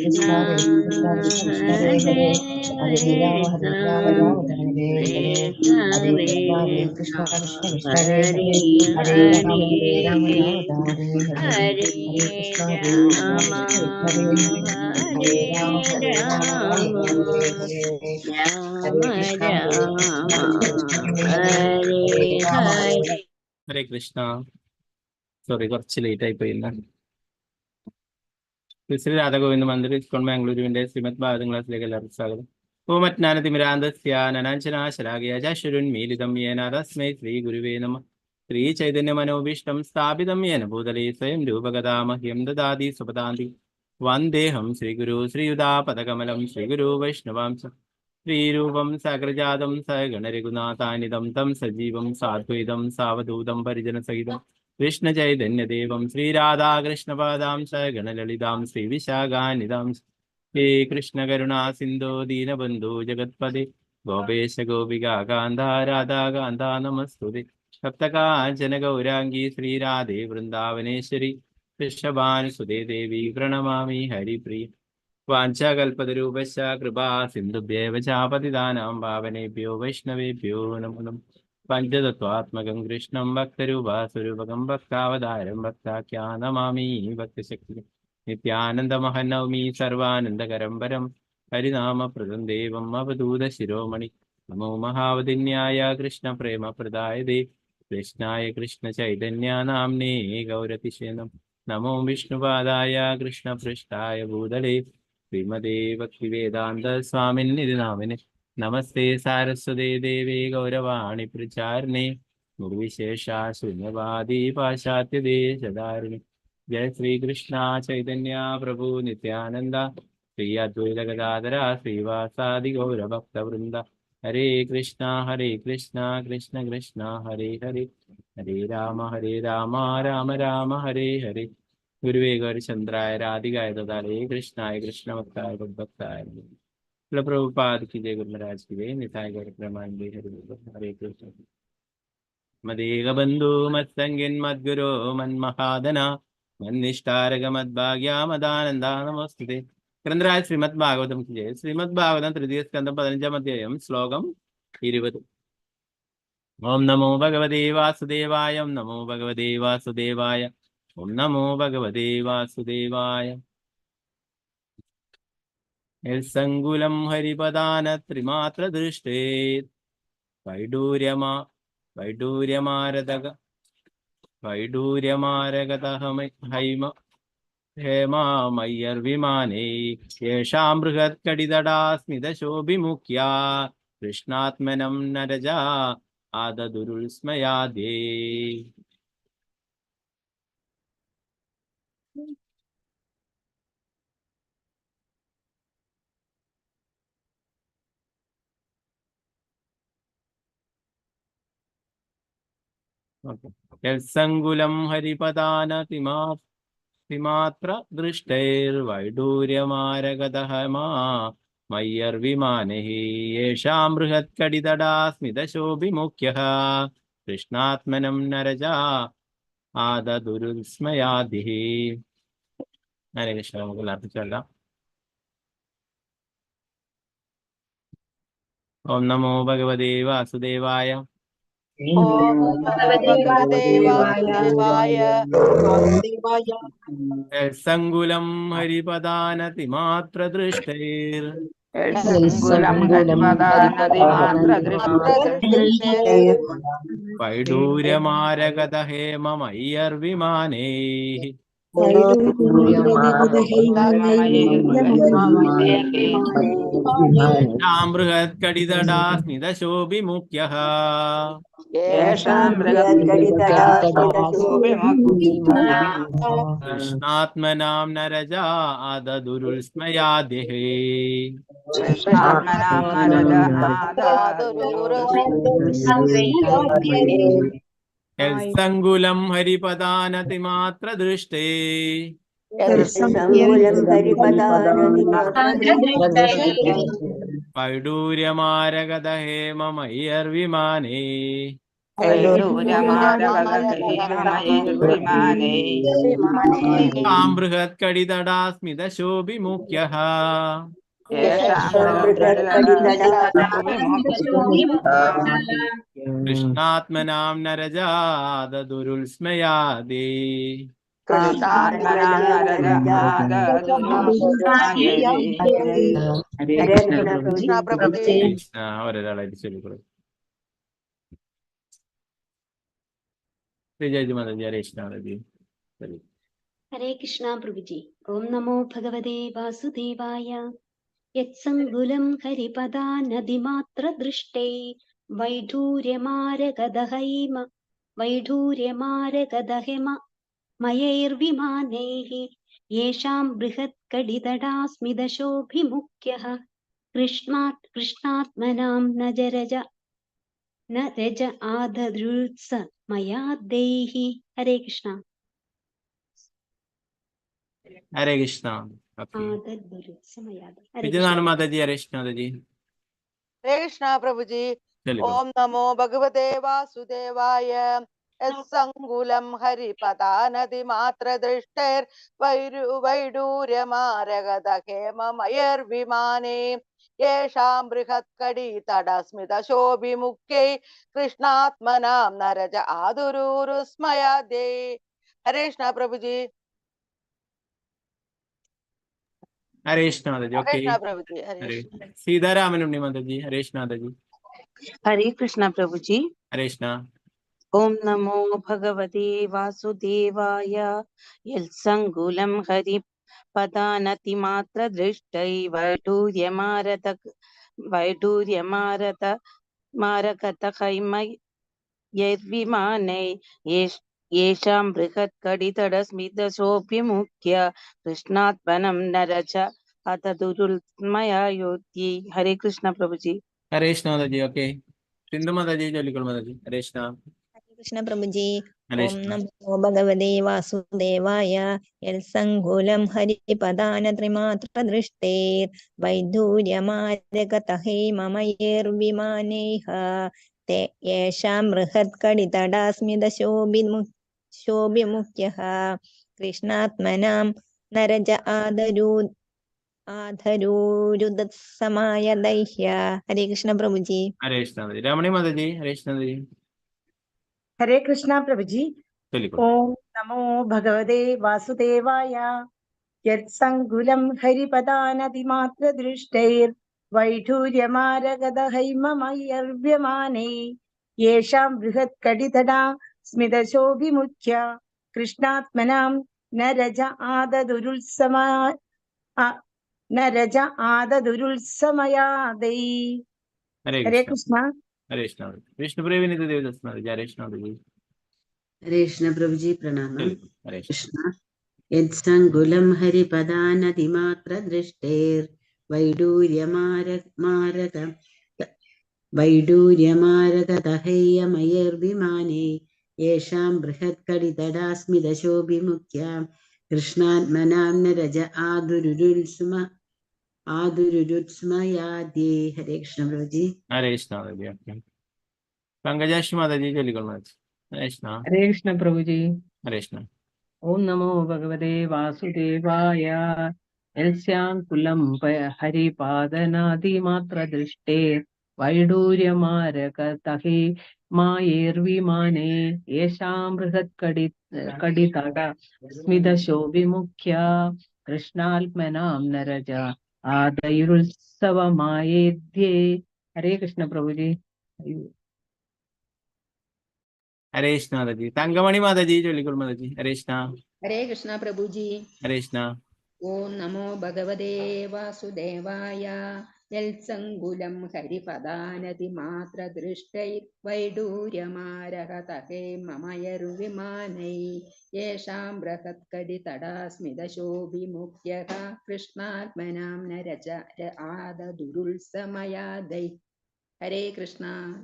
Krishna Krishna Hare Hare Hare Krishna Krishna Hare Hare Rama Hare Rama Hare Rama Rama Rama Hare Hare. ഹരേ Krishna. Sorry, കുറച്ച് late ആയി പോയില്ല. ശ്രീ രാധാഗോവിന്ദ മന്ദിർ, ഇസ്കോൺ ബാംഗ്ലൂരുവിന്റെ ശ്രീമദ് ഭാഗവതം ക്ലാസ്സിലേക്ക് എല്ലാവർക്കും സ്വാഗതം. ഓമജ്ഞാനതിമിരാന്തസ്യാനനാഞ്ചനാശലാകിയജാശുരുന്മീലിതം യേന തസ്മൈ ശ്രീ ഗുരുവേ നമഃ. ശ്രീ ചൈതന്യ മനോഭീഷ്ടം സ്ഥാപിതം യേന ഭൂതലേ സ്വയം രൂപഗതാ മഹ്യം ദദാതി സ്വപദാന്തി. വന്ദേഹം ശ്രീഗുരു ശ്രീയുതാപദകമലം ശ്രീഗുരു വൈഷ്ണവാംശ ശ്രീരൂപം സകൃജാതം സഗണരഘുനാഥാനിതം തം സജീവം സാദ്വൈതം സാവധൂതം പരിജനസഹിതം കൃഷ്ണ ചൈതന്യദേവം ശ്രീരാധാകൃഷ്ണപാദാം സഗണലളിതാം ശ്രീവിശാഖാനിതാം. ഹേ കൃഷ്ണ കരുണാ സിന്ധോ ദീനബന്ധു ജഗത്പദേ ഗോപേശ ഗോപിക കാന്ത രാധാകാന്ത നമസ്തുതേ. സപ്തകാഞ്ചന ഗൗരാംഗീ ശ്രീരാധേ വൃന്ദാവനേശ്വരി വൃഷഭാനുസുതേ ദേവി പ്രണമാമി ഹരിപ്രിയ. വാഞ്ചാകൽപതരൂപശ്ച കൃപാ സിന്ധുഭ്യേവ ചാപതിതാനാം പാവനേഭ്യോ വൈഷ്ണവേഭ്യോ നമോ നമഃ. പഞ്ചതത്വാത്മകം കൃഷ്ണം ഭക്തരൂപാസുരൂപകം ഭക്താവതാരം ഭക്താഖ്യാനമാമി ഭക്തശക്തി. നിത്യാനന്ദമഹനവമി സർവാനന്ദകരം പരം ഹരിനാമപ്രദം ദേവം അവധൂത ശിരോമണി. നമോ മഹാവതിന്യായ കൃഷ്ണ പ്രേമപ്രദായതേ കൃഷ്ണായ കൃഷ്ണ ചൈതന്യ നാംനേ ഗൗരതിശേനം. നമോ വിഷ്ണുപാദായ കൃഷ്ണപൃഷ്ഠായ ഭൂതലേ ശ്രീമദേ ഭക്തിവേദാന്ത സ്വാമിന്നിതി നാമിനെ. നമസ്തേ സാരസ്വതേ ദേവേ ഗൗരവാണി പ്രചാരിണേ നിർവിശേഷ ശൂന്യവാദി പാശ്ചാത്യദേശധാരിണി. ജയ ശ്രീകൃഷ്ണ ചൈതന്യ പ്രഭു നിത്യാനന്ദ ശ്രീ അദ്വൈത ഗദാധര ശ്രീവാസാദി ഗൗരഭക്തവൃന്ദ. ഹരേ കൃഷ്ണ കൃഷ്ണ കൃഷ്ണ ഹരേ ഹരേ ഹരേ രാമ രാമ രാമ ഹരേ ഹരേ. ഗുരുവേ ഗൗരചന്ദ്രായ രാധികായ ദദാലേ കൃഷ്ണായ കൃഷ്ണഭക്തായ ഭക്തായ. प्रभुपाद की जय, गुरु महाराज की जय, निताय गौर प्रेमानंदे हरि बोल. हरे कृष्ण. मदेग बंधु मत्संगिन मद्गुरो मन्महादन मन्निष्ठारग मद्भाग्या मदानंदा नमोस्तुते. ഗ്രന്ഥരാജ് ശ്രീമദ് ഭാഗവതം की जय. ശ്രീമദ് ഭാഗവതം തൃതീയ സ്കന്ധം 15-ാം അധ്യായം ശ്ലോകം 20. ഓം നമോ ഭഗവതേ വാസുദേവായ. ഓം നമോ ഭഗവതേ വാസുദേവായ. ഓം നമോ ഭഗവതേ വാസുദേവായ. യൽസങ്കുലം ഹരിപദാന ത്രിമാത്ര ദൃഷ്ടേ വൈഡൂര്യമാരഗതഹൈമ ഹേമാമയ്യർവിമാനേ യേഷാം ബൃഹത്കടിതടാസ്മിതശോഭിമുഖ്യാ കൃഷ്ണാത്മനം നരജാ ആദദുരുൽസ്മയാദേ. യൽസങ്കുലം ഹരിപദാന തിമാത്ര ദൃഷ്ടൈർവൈഡൂര്യമാരഗതഹമാ മയ്യർവിമാനൈ യേഷാം ബൃഹത്കടിതടാസ്മിതശോഭിമുഖ്യഃ കൃഷ്ണാത്മനം നരജാ ആദദുരുൽസ്മയാദിഃ. ഹരേ കൃഷ്ണ. നമുക്ക് എല്ലാവർക്കും ചൊല്ലാം. ഓം നമോ ഭഗവതേ വാസുദേവായ. ഓം ഭഗവതേ വാസുദേവായ. സങ്കുലം ഹരിപദാന തിമാത്ര ദൃഷ്ടൈർ വൈഡൂര്യമാരഗതഹേമമയ്യർവിമാനേ ബൃഹത്കടിതടാസ്മിതശോഭിമുഖ്യഃ കൃഷ്ണാത്മനാം നരജാ ആദദുരുൽസ്മയാദിഃ. യൽസങ്കുലം ഹരിപദാന തിമാത്ര ദൃഷ്ടേ വൈഡൂര്യമാരഗതഹേമമയ്യർവിമാനേ വൈഡൂര്യമാരകതഹേമമയർവിമാനേ താം ബൃഹത് കടിതടാസ്മിതശോഭിമുഖ്യഃ കൃഷ്ണാത്മനാം നരജാദുരുൽസ്മയാദേ. ഹരേ കൃഷ്ണ പ്രഭുജി. കൃഷ്ണ പ്രഭുജി. കൃഷ്ണ ഒരാളായിട്ട് ചൊല്ലിക്കൊള്ളു. ജയജി മാതാജി. ഹരേ കൃഷ്ണ മാതാജി. ഹരേ കൃഷ്ണ പ്രഭുജി. ഓം നമോ ഭഗവതേ വാസുദേവായ. യത്സംകുലം ഹരിപദാ നദിമാത്ര ദൃഷ്ടേ വൈഢൂര്യമാരകദഹേമ മയൈർവിമാനൈഃ യേഷാം ബൃഹത് കടിതടാസ്മിതശോഭിമുഖ്യഃ കൃഷ്ണാത്മനാം ന രജ ആദരുത്സ മയാദൈഃ. ഹരേ കൃഷ്ണ. ഹരേ കൃഷ്ണ. വിജയനാണ് മാതാജി. ഹരേ കൃഷ്ണ മാതാജി. ഹരേ കൃഷ്ണ പ്രഭുജി. ഓം നമോ ഭഗവതേ വാസുദേവായ. യത്സംകുലം ഹരിപദാനദിമാത്രദൃഷ്ടൈർ വൈഡൂര്യമാരകതഹേമമയർവിമാനേ യേഷാം ബൃഹത് കടിതടസ്മിതശോഭിമുഖ്യൈ കൃഷ്ണാത്മനാം നരജ ആദുരുരുസ്മയാദേ. ഹരേ കൃഷ്ണ പ്രഭുജി. ഹരേ കൃഷ്ണ മാതാജി. ഓക്കെ. സീതാരാമൻ ഉണ്ണി മാതാജി. ഹരേ കൃഷ്ണ മാതാജി. ഹരേ കൃഷ്ണ പ്രഭുജി. ഹരേ കൃഷ്ണ. ഓം നമോ ഭഗവതേ വാസുദേവായ. യത്സംകുലം ഹരിപദാനതിമാത്രദൃഷ്ടൈ വൈഡൂര്യമാരകതഹൈമയർവിമാനൈ യേഷാം ബൃഹത് കടിതടസ്മിതശോഭിമുഖ്യ കൃഷ്ണാത്മനം നരജ അതദുരുൽമയായോത്യൈ. ഹരേ കൃഷ്ണ പ്രഭുജി. ഹരേ കൃഷ്ണ മാതാജി. ഓക്കെ. സിന്ധു മാതാജി ചൊല്ലിക്കൊള്ളു മാതാജി. ഹരേ കൃഷ്ണ. കൃഷ്ണ പ്രഭുജി. ഹരേ ഓം കൃഷ്ണ. നമോ ഭഗവതേ വാസുദേവായ. യത്സംകുലം ഹരിപദാനത്രിമാത്രദൃഷ്ടൈർ വൈഡൂര്യമാരകതഹൈമമയൈർവിമാനൈഃ യേഷാം ബൃഹത് കടിതടാസ്മിതശോഭിമുഖ്യഃ കൃഷ്ണാത്മനാം നരജ ആധരൂരുദസമായദൈഃ. ഹരേ കൃഷ്ണ പ്രഭുജി. ഹരേ കൃഷ്ണ മാതാജി. രമണി മാതാജി. ഹരേ കൃഷ്ണ മാതാജി. ഹരേ കൃഷ്ണ പ്രഭുജി. ചൊല്ലിക്കൊള്ളു. ഓം നമോ ഭഗവതേ വാസുദേവായ. യത്സംകുലം ഹരിപദാനതിമാത്രദൃഷ്ടൈർ വൈഡൂര്യമാരകതഹൈമമയർവ്യമാനൈ യേഷാം ബൃഹത് കടിതടാ സ്മിതശോഭിമുഖ്യ കൃഷ്ണാത്മനാം നരജ ആദദുരുത്സമയാദൈ. ഹരേ കൃഷ്ണ. ഹരേ കൃഷ്ണ. വിഷ്ണുപ്രേവിനിധി ദേവദാസ് മാതാജി. ഹരേ കൃഷ്ണ മാതാജി. ഹരേ കൃഷ്ണ പ്രഭുജി. പ്രണാമം. ഹരേ കൃഷ്ണ. യത്സംകുലം ഹരിപദാനതിമാത്രദൃഷ്ടൈർ വൈഡൂര്യമാരകതഹൈമയർവിമാനേ യേഷാം ബൃഹത് കടിതടാസ്മിതശോഭിമുഖ്യ കൃഷ്ണാത്മനാം നരജ ആദുരുരുത്സ്മയാദേ. ഹരേ കൃഷ്ണ പ്രഭുജി. ഹരേ കൃഷ്ണ മാതാജി. ഓക്കെ. പങ്കജാക്ഷി മാതാജി ചൊല്ലിക്കൊള്ളു മാതാജി. ഹരേ കൃഷ്ണ. ഹരേ കൃഷ്ണ പ്രഭുജി. ഹരേ കൃഷ്ണ. ഓം നമോ ഭഗവതേ വാസുദേവായ. യത്സ്യാങ്കുലം ഹരിപാദനാദിമാത്രദൃഷ്ടൈർ വൈഡൂര്യമാരകതഹൈമയൈർവിമാനൈ യേഷാം ബൃഹത് കടിതടസ്മിതശോഭിമുഖ്യ കൃഷ്ണാത്മനാം നരജ ആദയുരുത്സവമായേദ്യേ. ഹരേ കൃഷ്ണ പ്രഭുജി. ഹരേ കൃഷ്ണ മാതാജി. തങ്കമണി മാതാജി ചൊല്ലിക്കൊള്ളു മാതാജി. ഹരേ കൃഷ്ണ. ഹരേ കൃഷ്ണ പ്രഭുജി. ഹരേ കൃഷ്ണ. ഓം നമോ ഭഗവതേ വാസുദേവായ. യത്സംകുലം ഹരിപദാനതിമാത്രദൃഷ്ടൈർ വൈഡൂര്യമാരകതഹൈമമയർവിമാനൈ യേഷാം ബൃഹത് കടിതടാസ്മിതശോഭിമുഖ്യഃ കൃഷ്ണാത്മനാം നരജ ആദദുരുത്സമയാദൈ. ഹരേ കൃഷ്ണ.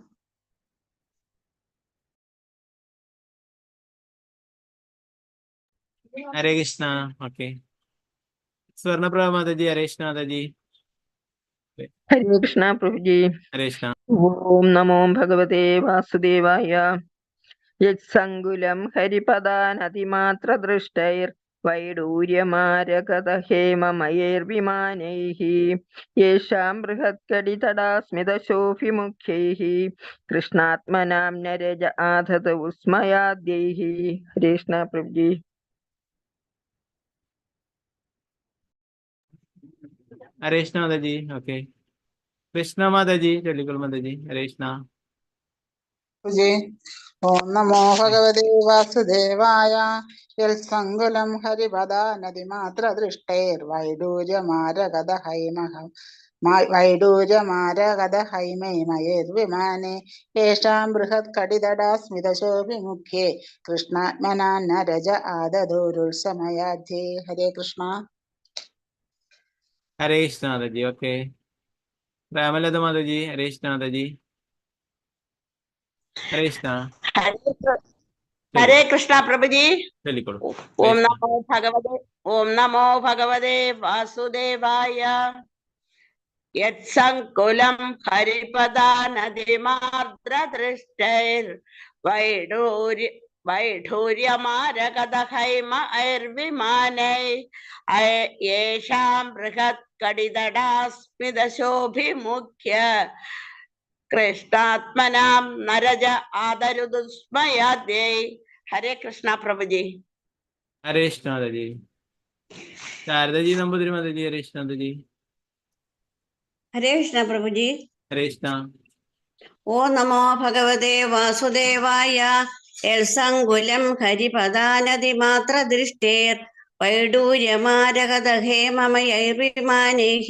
ഹരേ കൃഷ്ണ. ഓക്കെ. സ്വർണപ്രഭ മാതാജി. ഹരേ കൃഷ്ണ മാതാജി. ഹരേ കൃഷ്ണ പ്രഭുജി. ഹരേ കൃഷ്ണ. ഓം നമോ ഭഗവതേ വാസുദേവായ. യത്സങ്കുലം ഹരിപദാനതിമാത്ര ദൃഷ്ടൈർ വൈഡൂര്യമാരകത ഹേമമയൈർവിമാനൈഃ യേഷാം ബൃഹത്കടിതടാസ്മിതശോഭിമുഖ്യൈഃ കൃഷ്ണാത്മനാം നരജ ആധത വിസ്മയാദ്യൈഃ. ഹരേ കൃഷ്ണ പ്രഭുജി. ഹരേ കൃഷ്ണ മാതാജി. ഓക്കെ, കൃഷ്ണ മാതാജി ചൊല്ലിക്കോളൂ മാതാജി. ഹരേ കൃഷ്ണ. ഓം നമോ ഭഗവതേ വാസുദേവായ. യൽസങ്കുലം ഹരിപദാനതിമാത്ര ദൃഷ്ടൈർ വൈഡൂര്യമാരകത ഹൈമൈമയേർവിമാനെ യേഷാം ബൃഹത് കടിതടാസ്മിതശോഭിമുഖ്യേ കൃഷ്ണാത്മനാന്നരജ ആദദൂരുത്സമയാധ്യേ. ഹരേ കൃഷ്ണ. ഹരേ കൃഷ്ണ മാതാജി. ഓക്കെ, രാമലത മാതാജി. ഹരേ കൃഷ്ണ മാതാജി. ഹരേ കൃഷ്ണ. ഹരേ കൃഷ്ണ പ്രഭുജി. ചൊല്ലിക്കോളൂ. ഓം നമോ ഭഗവതേ വാസുദേവായ. യത്സങ്കുലം ഹരിപദാനതിമാർദ്രദൃഷ്ടൈർ വൈഢൂര്യമാരകതഹൈമൈർവിമാനൈ യേഷാം ബൃഹത് കടിതടാസ്മിതശോഭിമുഖ്യ കൃഷ്ണാത്മനാം നരജ ആദരുദുസ്മയാദ്യൈ. ഹരേ കൃഷ്ണ പ്രഭുജി. ഹരേ കൃഷ്ണ മാതാജി. ശാരദജി നമ്പൂതിരി മാതാജി. ഹരേ കൃഷ്ണ മാതാജി. ഹരേ കൃഷ്ണ പ്രഭുജി. ഹരേ കൃഷ്ണ. ഓം നമോ ഭഗവതേ വാസുദേവായ. യൽസങ്കുലം ഹരിപദാനതിമാത്ര ദൃഷ്ടേർ വൈഡൂര്യമാരകത ഹേമമയൈർവിമാനൈഃ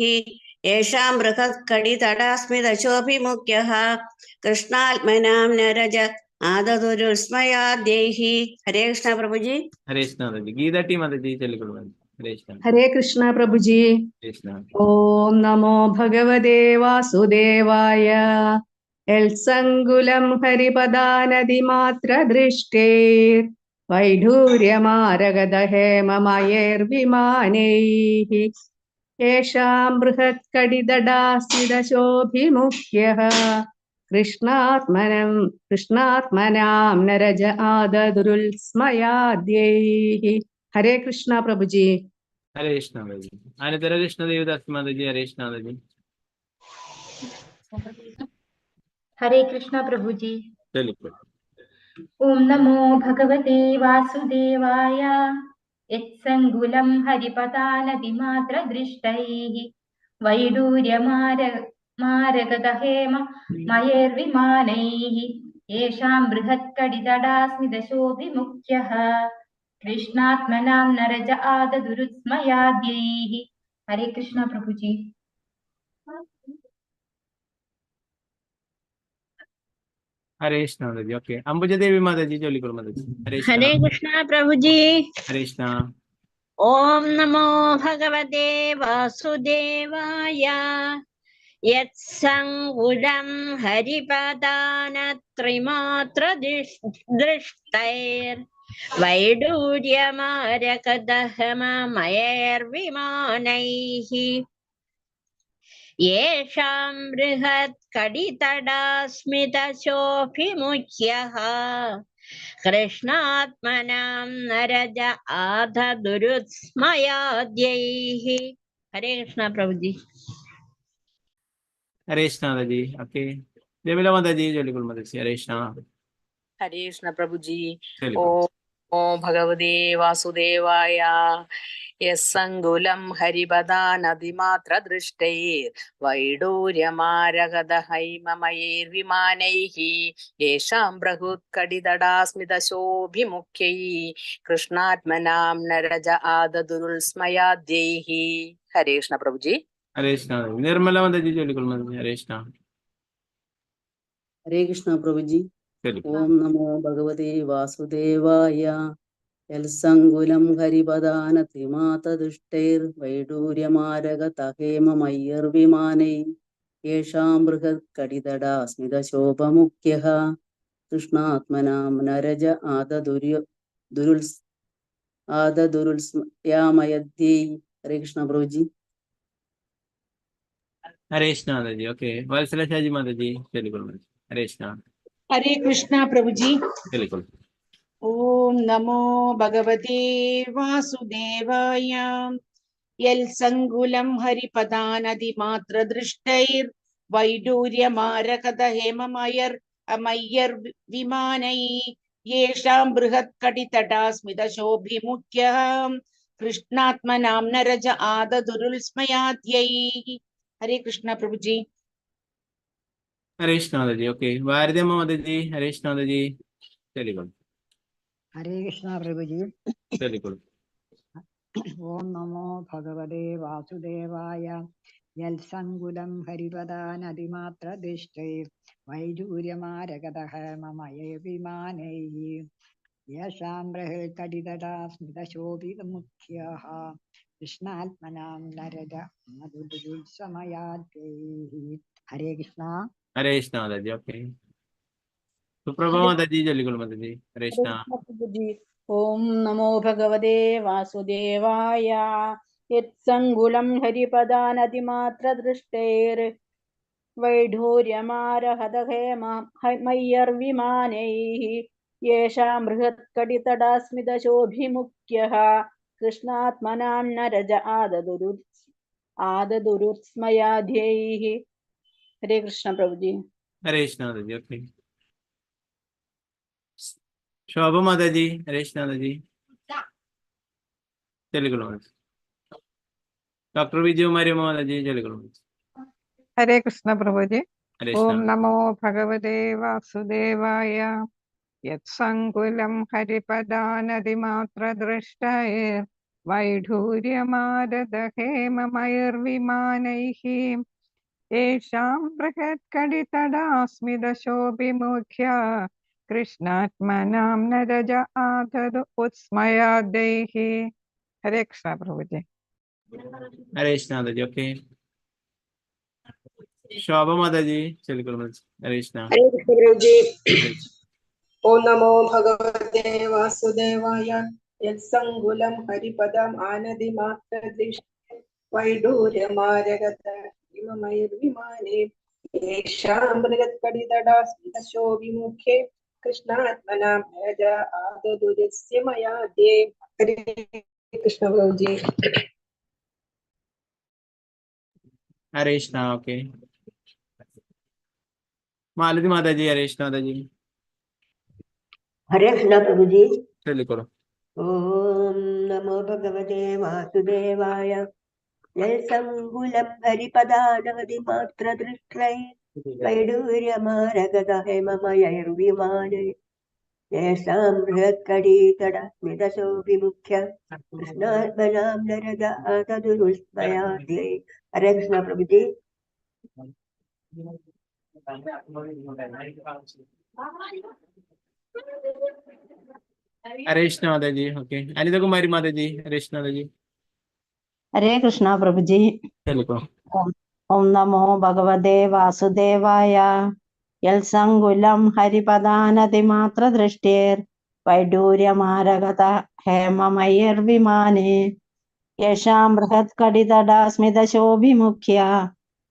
യേഷാം ബൃഹത് കടിതടാസ്മിതശോഭിമുഖ്യഃ കൃഷ്ണാത്മനാം നരജ ആദദുരുസ്മയാദ്യൈഃ. ഹരേ കൃഷ്ണ പ്രഭുജി. ഹരേ കൃഷ്ണ മാതാജി. ഗീതാട്ടി മാതാജി ചൊല്ലിക്കോളൂ മാതാജി. ഹരേ കൃഷ്ണ. ഹരേ കൃഷ്ണ പ്രഭുജി. ഹരേ കൃഷ്ണ. ഓം നമോ ഭഗവതേ വാസുദേവായ. യൽസങ്കുലം ഹരിപദാനതിമാത്ര ദൃഷ്ടേർ വൈഢൂര്യമാരകത ഹേമമയൈർവിമാനൈഃ യേഷാം ബൃഹത് കടിതടാസ്മിതശോഭിമുഖ്യഃ കൃഷ്ണാത്മനാം നരജ ആദദുരുത്സ്മയാദ്യൈഃ. ഹരേ കൃഷ്ണ പ്രഭുജി. ഹരേ കൃഷ്ണ മാതാജി. അനന്തര കൃഷ്ണ ദേവദാസ് മാതാജി. ഹരേ കൃഷ്ണ മാതാജി. ഹരേ കൃഷ്ണ പ്രഭുജി. ചൊല്ലിക്കോളൂ. ഓം നമോ ഭഗവതേ വാസുദേവായ. യത്സങ്കുലം ഹരിപദാനതിമാത്ര ദൃഷ്ടൈഃ വൈഡൂര്യമാരകത ഹേമമയൈർവിമാനൈഃ യേഷാം ബൃഹത് കടിതടാസ്മിതശോഭിമുഖ്യഃ കൃഷ്ണാത്മനാം നരജ ആദദുരുസ്മയാദ്യൈഃ. ഹരേ കൃഷ്ണ പ്രഭുജി. ഹരേ കൃഷ്ണ മാതാജി. ഓക്കെ, അംബുജദേവി മാതാജി ചൊല്ലിക്കോളൂ മാതാജി. ഹരേ കൃഷ്ണ. ഹരേ കൃഷ്ണ പ്രഭുജി. ഹരേ കൃഷ്ണ. ഓം നമോ ഭഗവതേ വാസുദേവായ. യത്സങ്കുലം ഹരിപദാനത്രിമാത്ര ദൃഷ്ടൈർ വൈഡൂര്യമാരകദഹമമയൈർവിമാനൈഃ യേഷാം ബൃഹത് കടിതടാസ്മിതശോഭിമുഖ്യഃ കൃഷ്ണാത്മനാം നരജ ആദദുരുസ്മയാദ്യൈഃ. ഹരേ കൃഷ്ണ പ്രഭുജി. ഹരേ കൃഷ്ണ മാതാജി. ഓക്കെ, ദേവില മാതാജി ചൊല്ലിക്കോളൂ മാതാജി. ഹരേ കൃഷ്ണ. ഹരേ കൃഷ്ണ പ്രഭുജി. ചൊല്ലിക്കോളൂ. ഓം ഭഗവതേ വാസുദേവായ. യസ്സങ്കുലം ഹരിപദാനതിമാത്ര ദൃഷ്ടൈർ വൈഡൂര്യമാരകത ഹൈമമയൈർവിമാനൈഃ യേഷാം ബൃഹത് കടിതടാസ്മിതശോഭിമുഖ്യൈഃ കൃഷ്ണാത്മനാം നരജ ആദദുരുസ്മയാദ്യൈഃ. ഹരേ കൃഷ്ണ പ്രഭുജി. ഹരേ കൃഷ്ണ മാതാജി. നിർമ്മല മാതാജി ചൊല്ലിക്കോളൂ മാതാജി. ഹരേ കൃഷ്ണ. ഹരേ കൃഷ്ണ പ്രഭുജി. ചൊല്ലിക്കോളൂ. ഓം നമോ ഭഗവതേ വാസുദേവായ. യൽസങ്കുലം ഹരിപദാനതിമാതദൃഷ്ടൈർ വൈഡൂര്യമാരകത ഹേമമയൈർവിമാനൈഃ യേഷാം ബൃഹത് കടിതടാസ്മിതശോഭമുഖ്യഃ കൃഷ്ണാത്മനാം നരജ ആദദുരുൽസ്മയാമയദ്യൈ. ഹരേ കൃഷ്ണ പ്രഭുജി. हरे कृष्ण माता जी। ओके, वत्सला शाह जी माता जी, बिल्कुल माता जी। हरे कृष्ण। हरे कृष्णा प्रभु जी। बिल्कुल। ओम नमो भगवते वासुदेवाय। यत्सङ्गुलं हरिपदानदिमात्र दृष्टैर्वैडूर्यमारकत हेममयर् येषां बृहत्कटितटास्मिदशोभिमुख्यः कृष्णात्मनां नरज आददुरुल्स्मयाद्यैः। हरे कृष्णा प्रभु जी। हरे कृष्ण माता जी। ओके, भारती अम्मा माता जी, हरे कृष्ण माता जी, बिल्कुल। हरे कृष्णा प्रभु जी। बिल्कुल। ओम नमो भगवते वासुदेवाय। यत्सङ्गुलं हरिपदानदिमात्र दृष्टे वैडूर्यमारगतः ममये विमानैः येषां बृहत्कटितटा स्मितशोभिमुख्यः कृष्णात्मनां नरज मधुसमयाद्यैः। हरे कृष्णा। हरे कृष्ण माता जी। ओके, सुप्रभा माता जी, बिल्कुल माता जी, हरे कृष्ण। ओम नमो भगवते वासुदेवाय। यत्सङ्गुलं हरिपदानदिमात्र दृष्टैर्वैढूर्यमारहदहेमयर्विमानैः येषां बृहत्कटितडास्मिदशोभिमुख्यः कृष्णात्मनां नरज आददुरुत्स्मयाध्यैः। हरे कृष्ण प्रभु जी। हरे कृष्ण माता जी। ओके, शोभा माता जी, हरे कृष्ण माता जी, बिल्कुल माता जी। डॉक्टर विजय कुमारी माता जी, बिल्कुल माता जी, हरे कृष्ण प्रभु जी। हरे ओम कृष्ण। नमो भगवते वासुदेवाय। यत्सङ्कुलं हरिपदानदिमात्रदृष्टैर्वैढूर्यमारदहेममयर्विमानैः येषां बृहत्कटितडास्मिदशोभिमुख्या कृष्णात्मनां नरज आददु उत्स्मयाद्यैः। हरे कृष्ण प्रभु जी। हरे कृष्ण माता जी। ओके, शोभा माता जी, बिल्कुल माता जी, हरे कृष्ण। हरे कृष्ण प्रभु जी। हरे कृष्ण। ओम नमो भगवते वासुदेवाय। यत्सङ्गुलं हरिपदम् आनदिमात्रदृष्टे वैडूर्यमारगत इममैर्विमाने येषां बृहत्कटितडास्मिदशोभिमुखे कृष्णात्मनां नरज आददुरस्य मया दे। हरे कृष्ण प्रभु जी। हरे कृष्ण। ओके, मालती माता जी, हरे कृष्ण माता जी, हरे कृष्ण प्रभु जी। बिल्कुल। ओम नमो भगवते वासुदेवाय। यत्सङ्गुलं हरिपदानदिमात्र दृष्टैर्वैडूर्यमारगदहेममयर्विमाने येषां बृहत्कटितडास्मिदशोभिमुख्य कृष्णात्मनां नरज आददुरुस्मयाद्यै। हरे कृष्ण प्रभु जी। हरे कृष्ण माता जी। ओके, अनिता कुमारी माता जी, हरे कृष्ण माता जी, हरे कृष्णा प्रभु जी। बिल्कुल। ओम नमो भगवते वासुदेवाय। यत्सङ्गुलं हरिपदानदिमात्र दृष्टेर्वैडूर्यमारगत हेममयर्विमाने येषां बृहत्कटितडास्मिदशोभिमुख्या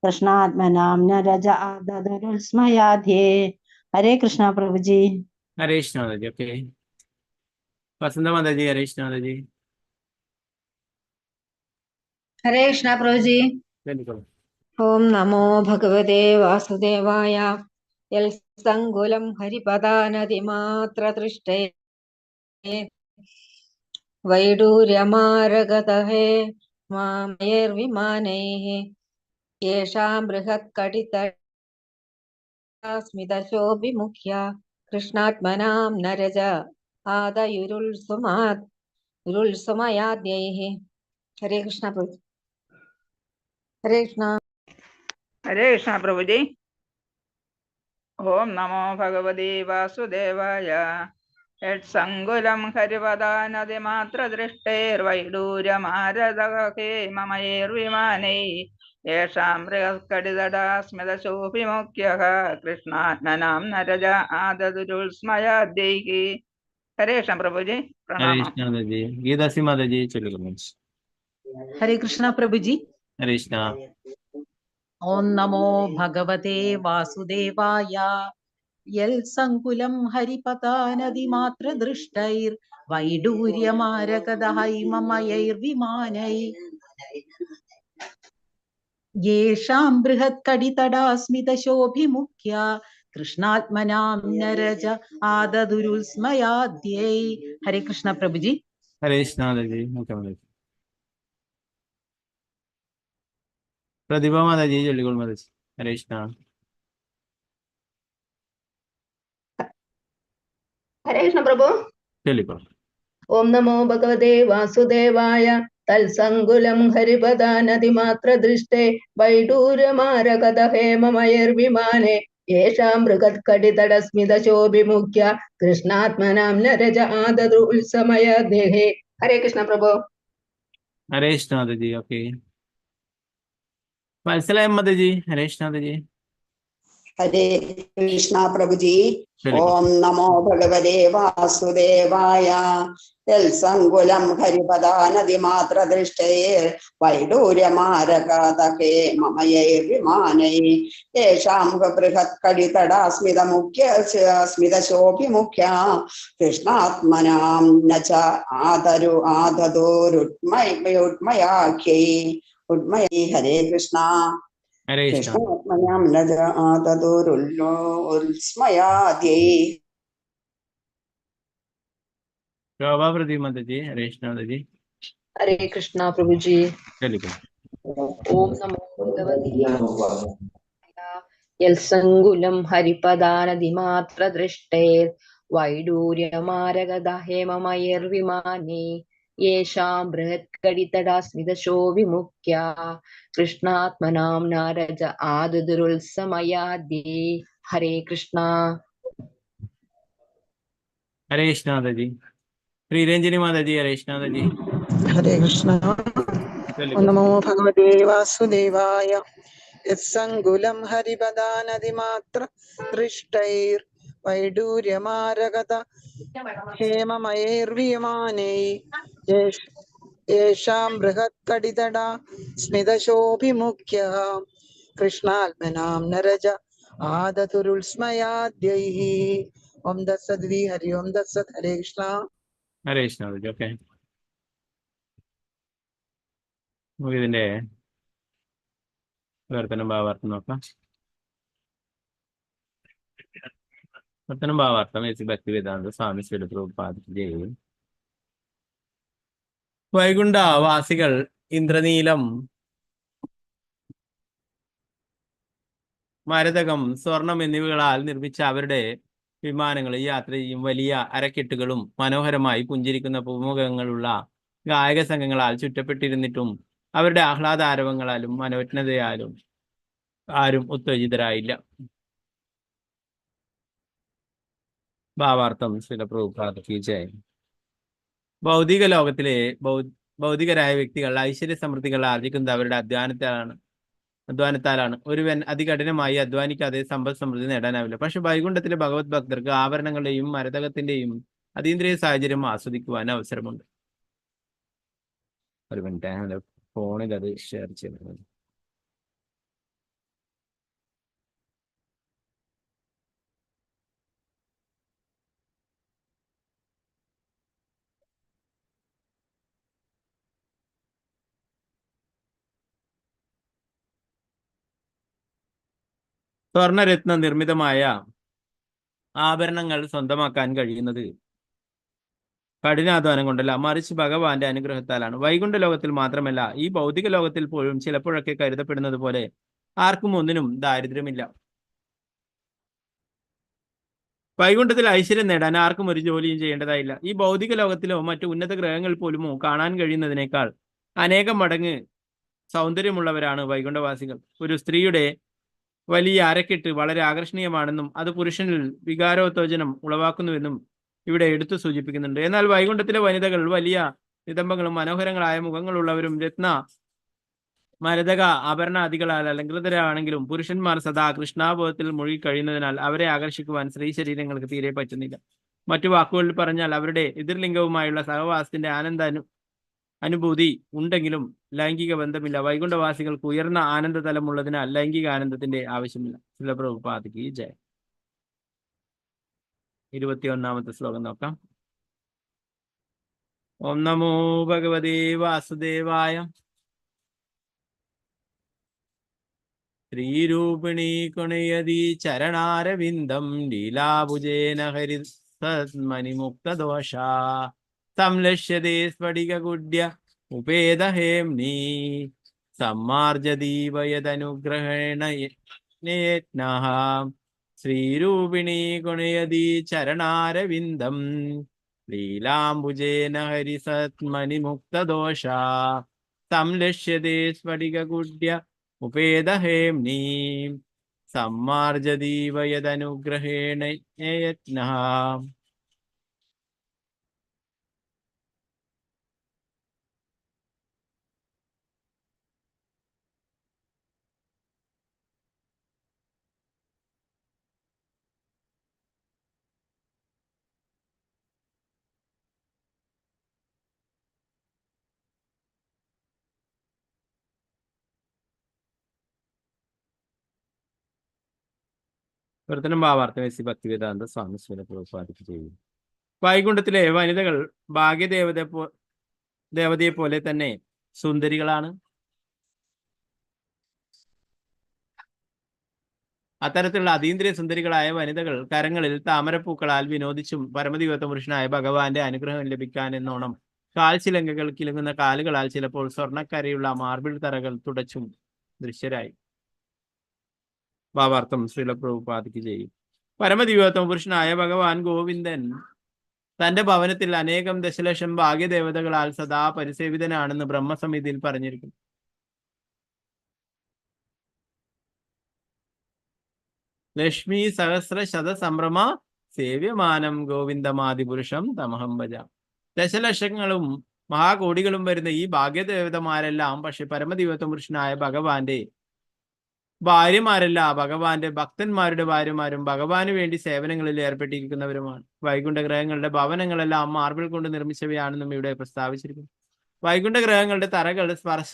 कृष्णात्मनां नरज आददुरुस्मयाध्ये। हरे कृष्णा प्रभु जी। हरे कृष्ण माता जी। ओके, वसंत माता जी, हरे कृष्ण माता जी, हरे कृष्णा प्रभु जी। बिल्कुल। ओम नमो भगवते वासुदेवाय। यत्सङ्गुलं हरिपदानदिमात्रदृष्टे वैडूर्यमारगतहे मामयर्विमानैः येषां बृहत्कटितस्मिदशोभिमुख्या कृष्णात्मनां नरज आदयुरुल्सुमयाद्यैः। हरे कृष्ण प्रभु। हरे कृष्ण। हरे कृष्ण प्रभु जी। ओम नमो भगवते वासुदेवाय। यत्सङ्गुलं हरिपदानदिमात्र दृष्टैर्वैडूर्यमारदहेममयर्विमाने येषां बृहत्कटितडास्मिदशोभिमुख्यः कृष्णात्मनां नरज आददुरुल्स्मयाद्यैः। हरे कृष्ण प्रभु जी, हरे प्रणाम। कृष्ण माता जी, गीतासी माता जी, बिल्कुल। हरे कृष्णा प्रभु जी। हरे कृष्ण। ഓം നമോ ഭഗവതേ വാസുദേവായ യൽസങ്കുലം ഹരിപതാനദിമാതൃദൃഷ്ടൈർ വൈഡൂര്യമാരകദഹൈമമയൈർവിമാനൈ യേഷാം ബൃഹത്കടിതടാസ്മിതശോഭിമുഖ്യ കൃഷ്ണാത്മനാം നരജ ആദദുരുസ്മയാദ്യൈ. ഹരേ കൃഷ്ണ പ്രഭുജി. ഹരേ കൃഷ്ണ മാതാജി. ഓക്കെ മാതാജി. പ്രതിഭ മാതാജി ചൊല്ലിക്കോളൂ മാതാജി. ഹരേ കൃഷ്ണ. ഹരേ കൃഷ്ണ പ്രഭു. ചൊല്ലിക്കോളൂ. ഓം നമോ ഭഗവതേ വാസുദേവായ തത്സങ്കുലം ഹരിപദാനദിമാത്രദൃഷ്ടേ വൈഡൂര്യമാരകദഹേമമയർവിമാനെ യേഷാം ബൃഹത്കടിതടസ്മിതശോഭിമുഖ്യ കൃഷ്ണാത്മനാം നരജ ആദദു ഉത്സമയദേഹേ. ഹരേ കൃഷ്ണ പ്രഭു. ഹരേ കൃഷ്ണ മാതാജി. ഓക്കെ മനസ്സിലായ മാതാജി. ഹരേ കൃഷ്ണ മാതാജി. ഹരേ കൃഷ്ണ പ്രഭുജി. ഓം നമോ ഭഗവതേ വാസുദേവായ യൽസങ്കുലം ഹരിപദാനദിമാത്രദൃഷ്ടേ വൈഡൂര്യമാരകദഹേ മമയൈർവിമാനൈ യേഷാം ബൃഹത്കടിതടാസ്മിതമുഖ്യ സ്മിതശോഭിമുഖ്യ കൃഷ്ണാത്മനാം ന ച ആദദോരുഡ്മയാഖ്യൈ ഉഡ്മയൈ. ഹരേ കൃഷ്ണ. ഹരേ കൃഷ്ണ. കൃഷ്ണാത്മനാം ന ച ആദദോരുൽസ്മയാദ്യൈ. ശോഭാ പ്രദീപ് മാതാജി. ഹരേ കൃഷ്ണ മാതാജി. ഹരേ കൃഷ്ണ പ്രഭുജി. ചൊല്ലിക്കോളൂ. ഓം നമോ ഭഗവതേ യൽസങ്കുലം ഹരിപദാനദിമാത്രദൃഷ്ടേ വൈഡൂര്യമാരകദഹേമമയർവിമാനേ യേഷാം ബൃഹത്കടിതടാസ്മിതശോഭിമുഖ്യ കൃഷ്ണാത്മനാം നാരജ ആദദുരുത്സമയാദ്യേ. ഹരേ കൃഷ്ണ. ഹരേ കൃഷ്ണ മാതാജി. ശ്രീരഞ്ജനി മാതാജി. ഹരേ കൃഷ്ണ മാതാജി. ഹരേ കൃഷ്ണ. നമോ ഭഗവതേ വാസുദേവായ യത്സങ്കുലം ഹരിപദാനദിമാത്ര ദൃഷ്ടൈർ വൈഡൂര്യമാരകത ഹേമമയൈർവിമാനൈ യേഷാം ബൃഹത്കടിതടാ സ്മിതശോഭിമുഖ്യ കൃഷ്ണാത്മനാം നരജ ആദതുരുൽസ്മയാദ്യൈ. ഓം ദത്സത് വി. ഹരി ഓം ദത്സത്. ഹരേ കൃഷ്ണ. ഹരേ കൃഷ്ണ മാതാജി. ഓക്കെ നമുക്ക് ഇതിന്റെ വിവർത്തനം ഭാവാർത്ഥം നോക്കാം. വിവർത്തനം ഭാവാർത്ഥം എസ് ഭക്തിവേദാന്ത സ്വാമി ശ്രീ പ്രഭുപാദ്. വൈകുണ്ഠ വാസികൾ ഇന്ദ്രനീലം, മരതകം, സ്വർണം എന്നിവകളാൽ നിർമ്മിച്ച അവരുടെ വിമാനങ്ങൾ യാത്ര ചെയ്യും. വലിയ അരക്കെട്ടുകളും മനോഹരമായി പുഞ്ചിരിക്കുന്ന പൂമുഖങ്ങളുള്ള ഗായക സംഘങ്ങളാൽ ചുറ്റപ്പെട്ടിരുന്നിട്ടും അവരുടെ ആഹ്ലാദാരവങ്ങളാലും മനോജ്ഞതയാലും ആരും ഉത്തേജിതരായില്ല. ഭാവാർത്ഥം ശ്രീല പ്രഭുപാദ്. ഭൗതിക ലോകത്തിലെ ഭൗതികരായ വ്യക്തികൾ ഐശ്വര്യ സമൃദ്ധികൾ ആർജിക്കുന്നത് അവരുടെ അധ്വാനത്താലാണ്. ഒരുവൻ അതികഠിനമായി അധ്വാനിക്കാതെ സമ്പദ് സമൃദ്ധി നേടാനാവില്ല. പക്ഷെ വൈകുണ്ഠത്തിലെ ഭഗവത് ഭക്തർക്ക് ആഭരണങ്ങളുടെയും മരതകത്തിന്റെയും അതീന്ദ്രിയ സാഹചര്യം ആസ്വദിക്കുവാൻ അവസരമുണ്ട്. ഒരു മിനിറ്റ്, ഫോണിൽ അത് ഷെയർ ചെയ്യുന്നത്. സ്വർണരത്ന നിർമ്മിതമായ ആഭരണങ്ങൾ സ്വന്തമാക്കാൻ കഴിയുന്നത് കഠിനാധ്വാനം കൊണ്ടല്ല, മറിച്ച് ഭഗവാന്റെ അനുഗ്രഹത്താലാണ്. വൈകുണ്ഠ ലോകത്തിൽ മാത്രമല്ല, ഈ ഭൗതിക ലോകത്തിൽ പോലും ചിലപ്പോഴൊക്കെ കരുതപ്പെടുന്നത് പോലെ ആർക്കും ഒന്നിനും ദാരിദ്ര്യമില്ല. വൈകുണ്ഠത്തിൽ ഐശ്വര്യം നേടാൻ ആർക്കും ഒരു ജോലിയും ചെയ്യേണ്ടതായില്ല. ഈ ഭൗതിക ലോകത്തിലോ മറ്റു ഉന്നത ഗ്രഹങ്ങളിൽ പോലുമോ കാണാൻ കഴിയുന്നതിനേക്കാൾ അനേകം മടങ്ങ് സൗന്ദര്യമുള്ളവരാണ് വൈകുണ്ഠവാസികൾ. ഒരു സ്ത്രീയുടെ വലിയ അരക്കെട്ട് വളരെ ആകർഷണീയമാണെന്നും അത് പുരുഷനിൽ വികാരോത്തേജനം ഉളവാക്കുന്നുവെന്നും ഇവിടെ എടുത്തു സൂചിപ്പിക്കുന്നുണ്ട്. എന്നാൽ വൈകുണ്ഠത്തിലെ വനിതകൾ വലിയ നിതംബങ്ങളും മനോഹരങ്ങളായ മുഖങ്ങളുള്ളവരും രത്ന മരതക ആഭരണാദികളാൽ അലങ്കൃതരാണെങ്കിലും പുരുഷന്മാർ സദാ കൃഷ്ണാബോധത്തിൽ മുഴുകി കഴിയുന്നതിനാൽ അവരെ ആകർഷിക്കുവാൻ സ്ത്രീ ശരീരങ്ങൾക്ക് തീരെ പറ്റുന്നില്ല. മറ്റു വാക്കുകളിൽ പറഞ്ഞാൽ അവരുടെ എതിർലിംഗവുമായുള്ള സഹവാസത്തിന്റെ അനുഭൂതി ഉണ്ടെങ്കിലും ലൈംഗിക ബന്ധമില്ല. വൈകുണ്ഠവാസികൾക്ക് ഉയർന്ന ആനന്ദതലമുള്ളതിനാൽ ലൈംഗിക ആനന്ദത്തിന്റെ ആവശ്യമില്ല. ശ്രീല പ്രഭുപാദയ്ക്ക് ജയ. 21ാമത്തെ ശ്ലോകം നോക്കാം. ഓം നമോ ഭഗവതേ വാസുദേവായ. ശ്രീരൂപിണീ കുണയതി ചരണാരവിന്ദം ലീലാഭുജേന ഹരി സന്മനിമുക്തദോഷ സംലക്ഷ്യതേ സ്ഫടികകുഡ്യ ഉപേദഹേംനീ സമ്മാർജദീപയദനുഗ്രഹേണ യജ്ഞഃ. ശ്രീരൂപിണീ കുണയതി ചരണാരവിന്ദം ലീലാംബുജേന ഹരി സന്മനിമുക്തദോഷ സംലക്ഷ്യതേ സ്ഫടികകുഡ്യ ഉപേദഹേംനീ സമ്മാർജദീപയദനുഗ്രഹേണ യജ്ഞഃ. പ്രവർത്തനം ഭാവാർത്ഥമേസി ഭക്തിവേദാന്ത സ്വാമി ശ്രീല പ്രഭുപാദിക്ക് ചെയ്യും. വൈകുണ്ഠത്തിലെ വനിതകൾ ദേവതയെ പോലെ തന്നെ സുന്ദരികളാണ്. അത്തരത്തിലുള്ള അതീന്ദ്രിയ സുന്ദരികളായ വനിതകൾ കരങ്ങളിൽ താമരപ്പൂക്കളാൽ വിനോദിച്ചും പരമദിവ്യത്വ പുരുഷനായ ഭഗവാന്റെ അനുഗ്രഹം ലഭിക്കാൻ എന്നോണം കാൽശിലങ്കകൾ കിലുങ്ങുന്ന കാലുകളാൽ ചിലപ്പോൾ സ്വർണ്ണക്കരയുള്ള മാർബിൾ തറകൾ തുടച്ചും ദൃശ്യരായി. ഭാവാർത്ഥം ശ്രീല പ്രഭുപാദിക്ക് ചെയ്യും. പരമദിവ്യത്വ പുരുഷനായ ഭഗവാൻ ഗോവിന്ദൻ തന്റെ ഭവനത്തിൽ അനേകം ദശലക്ഷം ഭാഗ്യദേവതകളാൽ സദാ പരിസേവിതനാണെന്ന് ബ്രഹ്മസമിതിയിൽ പറഞ്ഞിരിക്കുന്നു. ലക്ഷ്മി സഹസ്ര ശത സംഭ്രമ സേവ്യമാനം ഗോവിന്ദമാദിപുരുഷം തമഹം ഭജ. ദശലക്ഷങ്ങളും മഹാകോടികളും വരുന്ന ഈ ഭാഗ്യദേവതമാരെല്ലാം പക്ഷെ പരമദിവ്യത്വ പുരുഷനായ ഭഗവാന്റെ ഭാര്യമാരല്ല, ഭഗവാന്റെ ഭക്തന്മാരുടെ ഭാര്യമാരും ഭഗവാന് വേണ്ടി സേവനങ്ങളിൽ ഏർപ്പെട്ടിരിക്കുന്നവരുമാണ്. വൈകുണ്ഠ ഗ്രഹങ്ങളുടെ ഭവനങ്ങളെല്ലാം മാർബിൾ കൊണ്ട് നിർമ്മിച്ചവയാണെന്നും ഇവിടെ പ്രസ്താവിച്ചിരിക്കുന്നു. വൈകുണ്ഠ ഗ്രഹങ്ങളുടെ തറകൾ സ്പർശ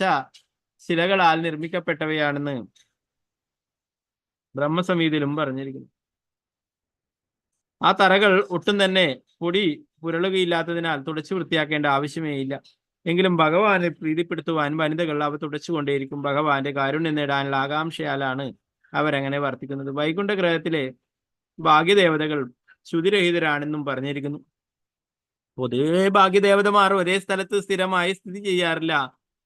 ശിലകളാൽ നിർമ്മിക്കപ്പെട്ടവയാണെന്ന് ബ്രഹ്മസംഹിതയിലും പറഞ്ഞിരിക്കുന്നു. ആ തറകൾ ഒട്ടും തന്നെ പൊടി പുരളുകയില്ലാത്തതിനാൽ തുടച്ചു വൃത്തിയാക്കേണ്ട ആവശ്യമേ ഇല്ല. എങ്കിലും ഭഗവാനെ പ്രീതിപ്പെടുത്തുവാൻ വനിതകൾ അവ തുടച്ചുകൊണ്ടേയിരിക്കും. ഭഗവാന്റെ കാരുണ്യം നേടാനുള്ള ആകാംക്ഷയാലാണ് അവരങ്ങനെ വർത്തിക്കുന്നത്. വൈകുണ്ഠ ഗ്രഹത്തിലെ ഭാഗ്യദേവതകൾ ശ്രുതിരഹിതരാണെന്നും പറഞ്ഞിരിക്കുന്നു. പൊതുവെ ഭാഗ്യദേവതമാർ ഒരേ സ്ഥലത്ത് സ്ഥിരമായി സ്ഥിതി ചെയ്യാറില്ല.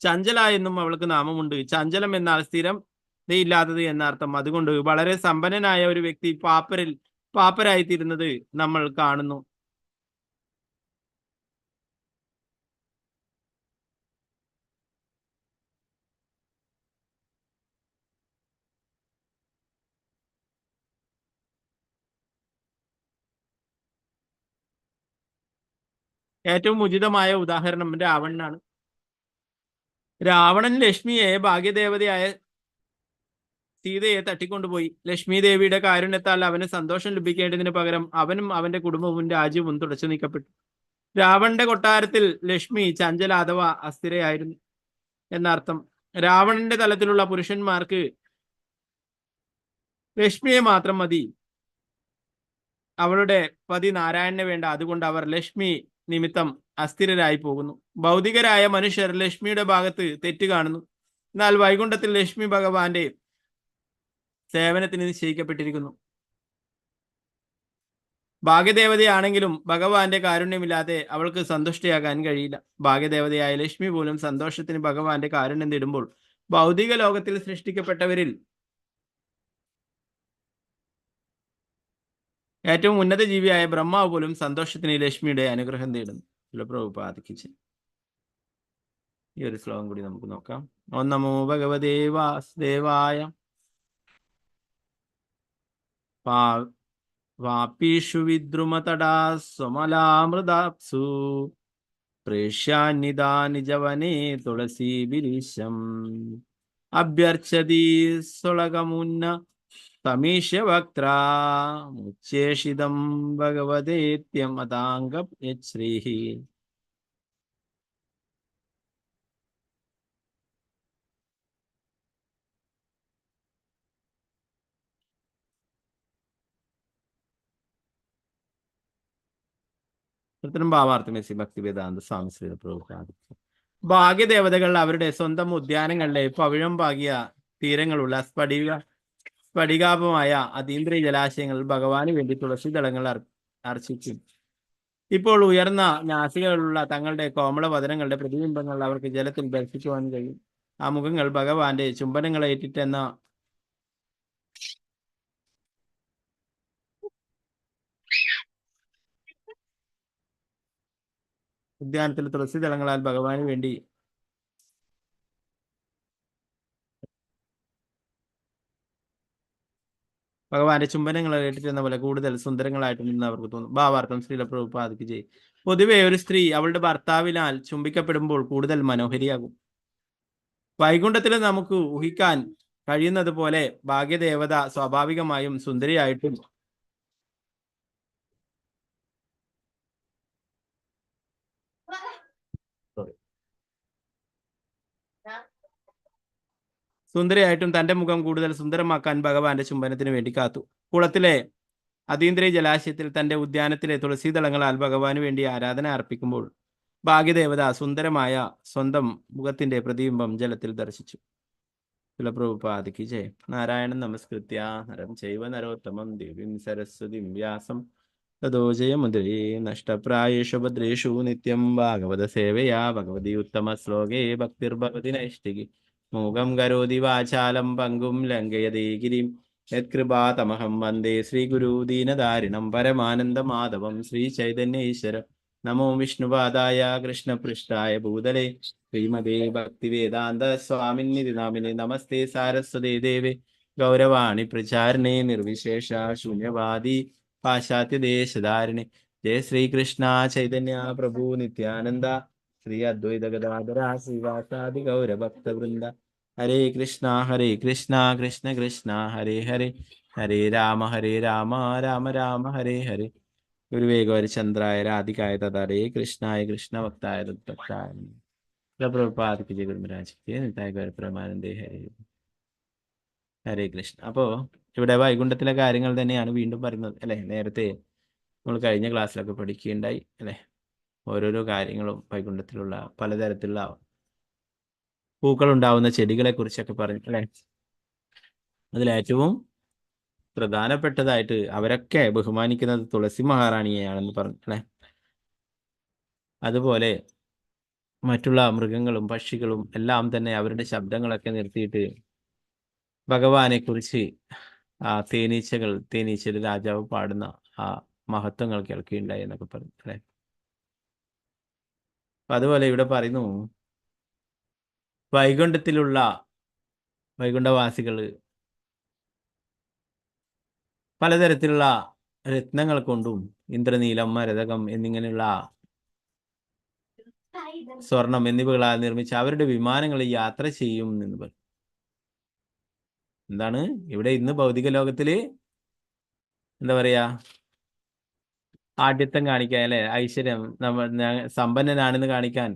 ചഞ്ചല എന്നും അവൾക്ക് നാമമുണ്ട്. ചഞ്ചലം എന്നാൽ സ്ഥിരതയില്ലാത്തത് എന്നർത്ഥം. അതുകൊണ്ട് വളരെ സമ്പന്നനായ ഒരു വ്യക്തി പാപ്പരായിത്തീരുന്നത് നമ്മൾ കാണുന്നു. ഏറ്റവും ഉചിതമായ ഉദാഹരണം രാവണനാണ്. രാവണൻ ലക്ഷ്മിയെ ഭാഗ്യദേവതയായ സീതയെ തട്ടിക്കൊണ്ടുപോയി. ലക്ഷ്മി ദേവിയുടെ കാരുണ്യത്താൽ അവന് സന്തോഷം ലഭിക്കേണ്ടതിന് പകരം അവനും അവന്റെ കുടുംബവും രാജ്യവും തുടച്ചു നീക്കപ്പെട്ടു. രാവണന്റെ കൊട്ടാരത്തിൽ ലക്ഷ്മി ചഞ്ചല അഥവാ അസ്ഥിരയായിരുന്നു എന്നർത്ഥം. രാവണന്റെ തലത്തിലുള്ള പുരുഷന്മാർക്ക് ലക്ഷ്മിയെ മാത്രം മതി, അവളുടെ പതി നാരായണനെ വേണ്ട. അതുകൊണ്ട് അവർ ലക്ഷ്മി നിമിത്തം അസ്ഥിരരായി പോകുന്നു. ഭൗതികരായ മനുഷ്യർ ലക്ഷ്മിയുടെ ഭാഗത്ത് തെറ്റ് കാണുന്നു. എന്നാൽ വൈകുണ്ഠത്തിൽ ലക്ഷ്മി ഭഗവാന്റെ സേവനത്തിന് നിശ്ചയിക്കപ്പെട്ടിരിക്കുന്നു. ഭാഗ്യദേവതയാണെങ്കിലും ഭഗവാന്റെ കാരുണ്യമില്ലാതെ അവൾക്ക് സന്തുഷ്ടയാകാൻ കഴിയില്ല. ഭാഗ്യദേവതയായ ലക്ഷ്മി പോലും സന്തോഷത്തിന് ഭഗവാന്റെ കാരുണ്യം തേടുമ്പോൾ ഭൗതിക ലോകത്തിൽ സൃഷ്ടിക്കപ്പെട്ടവരിൽ ഏറ്റവും ഉന്നത ജീവിയായ ബ്രഹ്മാവ് പോലും സന്തോഷത്തിന് ലക്ഷ്മിയുടെ അനുഗ്രഹം തേടുന്നു. പ്രഭുപാദിക്ക് ഈ ഒരു ശ്ലോകം കൂടി നമുക്ക് നോക്കാം. ഓം നമോ ഭഗവതേ വാസുദേവായ. വാപീഷു വിദ്രുമതടാ സ്വമലാമൃതാപ്സു പ്രേഷ്യാനിദാ നിജവനേ തുളസീബിരീശം അഭ്യർച്ചതി സുളകമുന്ന തമീശവക്ത്രാ മുച്ചേഷിതം ഭഗവതേത്യമതാംഗ ശ്രീ. ഉത്തരം ഭാവാർത്ഥമേസി ഭക്തിവേദാന്ത സ്വാമി ശ്രീ പ്രഭുപാദ. ഭാഗ്യദേവതകൾ അവരുടെ സ്വന്തം ഉദ്യാനങ്ങളിലെ പവിഴം പാകിയ തീരങ്ങളുള്ള സ്ഫടികാപമായ അതീന്ദ്രിയ ജലാശയങ്ങളിൽ ഭഗവാന് വേണ്ടി തുളസി ദളങ്ങൾ അർച്ചിക്കും. ഇപ്പോൾ ഉയർന്ന നാസികകളുള്ള തങ്ങളുടെ കോമളവദനങ്ങളുടെ പ്രതിബിംബങ്ങൾ അവർക്ക് ജലത്തിൽ ദർശിക്കുവാൻ കഴിയും. ആ മുഖങ്ങൾ ഭഗവാന്റെ ചുംബനങ്ങളേറ്റിട്ടെന്ന ഉദ്യാനത്തിൽ തുളസി ദളങ്ങളാൽ ഭഗവാന് വേണ്ടി ഭഗവാന്റെ ചുംബനങ്ങളെ ഏറ്റിട്ടെന്ന പോലെ കൂടുതൽ സുന്ദരങ്ങളായിട്ടുണ്ടെന്ന് അവർക്ക് തോന്നും. ഭാവാർത്ഥം ശ്രീല പ്രഭുപാദിക്ക് ചെയ്യും. പൊതുവെ ഒരു സ്ത്രീ അവളുടെ ഭർത്താവിനാൽ ചുംബിക്കപ്പെടുമ്പോൾ കൂടുതൽ മനോഹരിയാകും. വൈകുണ്ഠത്തിൽ നമുക്ക് ഊഹിക്കാൻ കഴിയുന്നത് പോലെ ഭാഗ്യദേവത സ്വാഭാവികമായും സുന്ദരിയായിട്ടും തന്റെ മുഖം കൂടുതൽ സുന്ദരമാക്കാൻ ഭഗവാന്റെ ചുംബനത്തിന് വേണ്ടി കാത്തു. കുളത്തിലെ അതീന്ദ്രിയ ജലാശയത്തിൽ തന്റെ ഉദ്യാനത്തിലെ തുളസീദളങ്ങളാൽ ഭഗവാന് വേണ്ടി ആരാധന അർപ്പിക്കുമ്പോൾ ഭാഗ്യദേവത സുന്ദരമായ സ്വന്തം മുഖത്തിന്റെ പ്രതിബിംബം ജലത്തിൽ ദർശിച്ചു. പ്രഭുപാദിക്ക് ജയ. നാരായണൻ നമസ്കൃത്യ നരം ചൈവ നരോത്തമം ദേവീം സരസ്വതിം വ്യാസം തതോ ജയമുദ്രേ. നഷ്ടപ്രായേഷു ഭദ്രേഷു നിത്യം ഭാഗവത സേവയാ ഭഗവതി ഉത്തമ ശ്ലോകേ ഭക്തിർഭവതി നൈഷ്ഠികി. മൂകം കരോതി വാചാലം പങ്കും ലംഘയതേ ഗിരിം യത്കൃപാതമഹം വന്ദേ ശ്രീഗുരു ദീനദാരിണം പരമാനന്ദമാധവം ശ്രീചൈതന്യേശ്വര. നമോ വിഷ്ണുപാദായ കൃഷ്ണപൃഷ്ഠായ ഭൂതലേ ശ്രീമതേ ഭക്തിവേദാന്ത സ്വാമിനിധി നാമിനെ. നമസ്തേ സാരസ്വതേ ദേവേ ഗൗരവാണി പ്രചാരണേ നിർവിശേഷ ശൂന്യവാദി പാശ്ചാത്യദേശധാരിണി. ജയ ശ്രീകൃഷ്ണ ചൈതന്യ പ്രഭു നിത്യാനന്ദ ശ്രീ അദ്വൈത ഗദാധര ശ്രീവാസാദി ഗൗരഭക്തവൃന്ദ. ഹരേ കൃഷ്ണ കൃഷ്ണ കൃഷ്ണ ഹരേ ഹരേ ഹരേ രാമ രാമ രാമ ഹരേ ഹരേ. ഗുരുവേ ഗൗരചന്ദ്രായ രാധികായ തഥാരേ കൃഷ്ണായ കൃഷ്ണഭക്തായ തത്ഭക്തായ. പ്രഭുപാദിക്ക് ജയ. ഗുരുമരാജിക്ക് നിതായ ഗൗരപ്രമാനന്ദേ ഹരേ ഹരേ കൃഷ്ണ. അപ്പോ ഇവിടെ വൈകുണ്ഠത്തിലെ കാര്യങ്ങൾ തന്നെയാണ് വീണ്ടും പറയുന്നത് അല്ലെ. നേരത്തെ നമ്മൾ കഴിഞ്ഞ ക്ലാസ്സിലൊക്കെ പഠിക്കുകയുണ്ടായി അല്ലെ. ഓരോരോ കാര്യങ്ങളും വൈകുണ്ഠത്തിലുള്ള പലതരത്തിലുള്ള പൂക്കൾ ഉണ്ടാവുന്ന ചെടികളെ കുറിച്ചൊക്കെ പറഞ്ഞു അല്ലെ. അതിലേറ്റവും പ്രധാനപ്പെട്ടതായിട്ട് അവരൊക്കെ ബഹുമാനിക്കുന്നത് തുളസി മഹാറാണിയെയാണെന്ന് പറഞ്ഞു അല്ലെ. അതുപോലെ മറ്റുള്ള മൃഗങ്ങളും പക്ഷികളും എല്ലാം തന്നെ അവരുടെ ശബ്ദങ്ങളൊക്കെ നിർത്തിയിട്ട് ഭഗവാനെ കുറിച്ച് ആ തേനീച്ചയുടെ രാജാവ് പാടുന്ന ആ മഹത്വങ്ങൾ കേൾക്കുകയുണ്ടായി എന്നൊക്കെ പറഞ്ഞു അല്ലെ. അതുപോലെ ഇവിടെ പറയുന്നു വൈകുണ്ഠവാസികള് പലതരത്തിലുള്ള രത്നങ്ങൾ കൊണ്ടും ഇന്ദ്രനീലം മരതകം എന്നിങ്ങനെയുള്ള സ്വർണം എന്നിവകളാൽ നിർമ്മിച്ച അവരുടെ വിമാനങ്ങളിൽ യാത്ര ചെയ്യും എന്ന് പറഞ്ഞു. എന്താണ് ഇവിടെ ഇന്ന് ഭൗതിക ലോകത്തില് എന്താ പറയാ ആഢ്യത്വം കാണിക്കാൻ അല്ലെ, ഐശ്വര്യം സമ്പന്നനാണെന്ന് കാണിക്കാൻ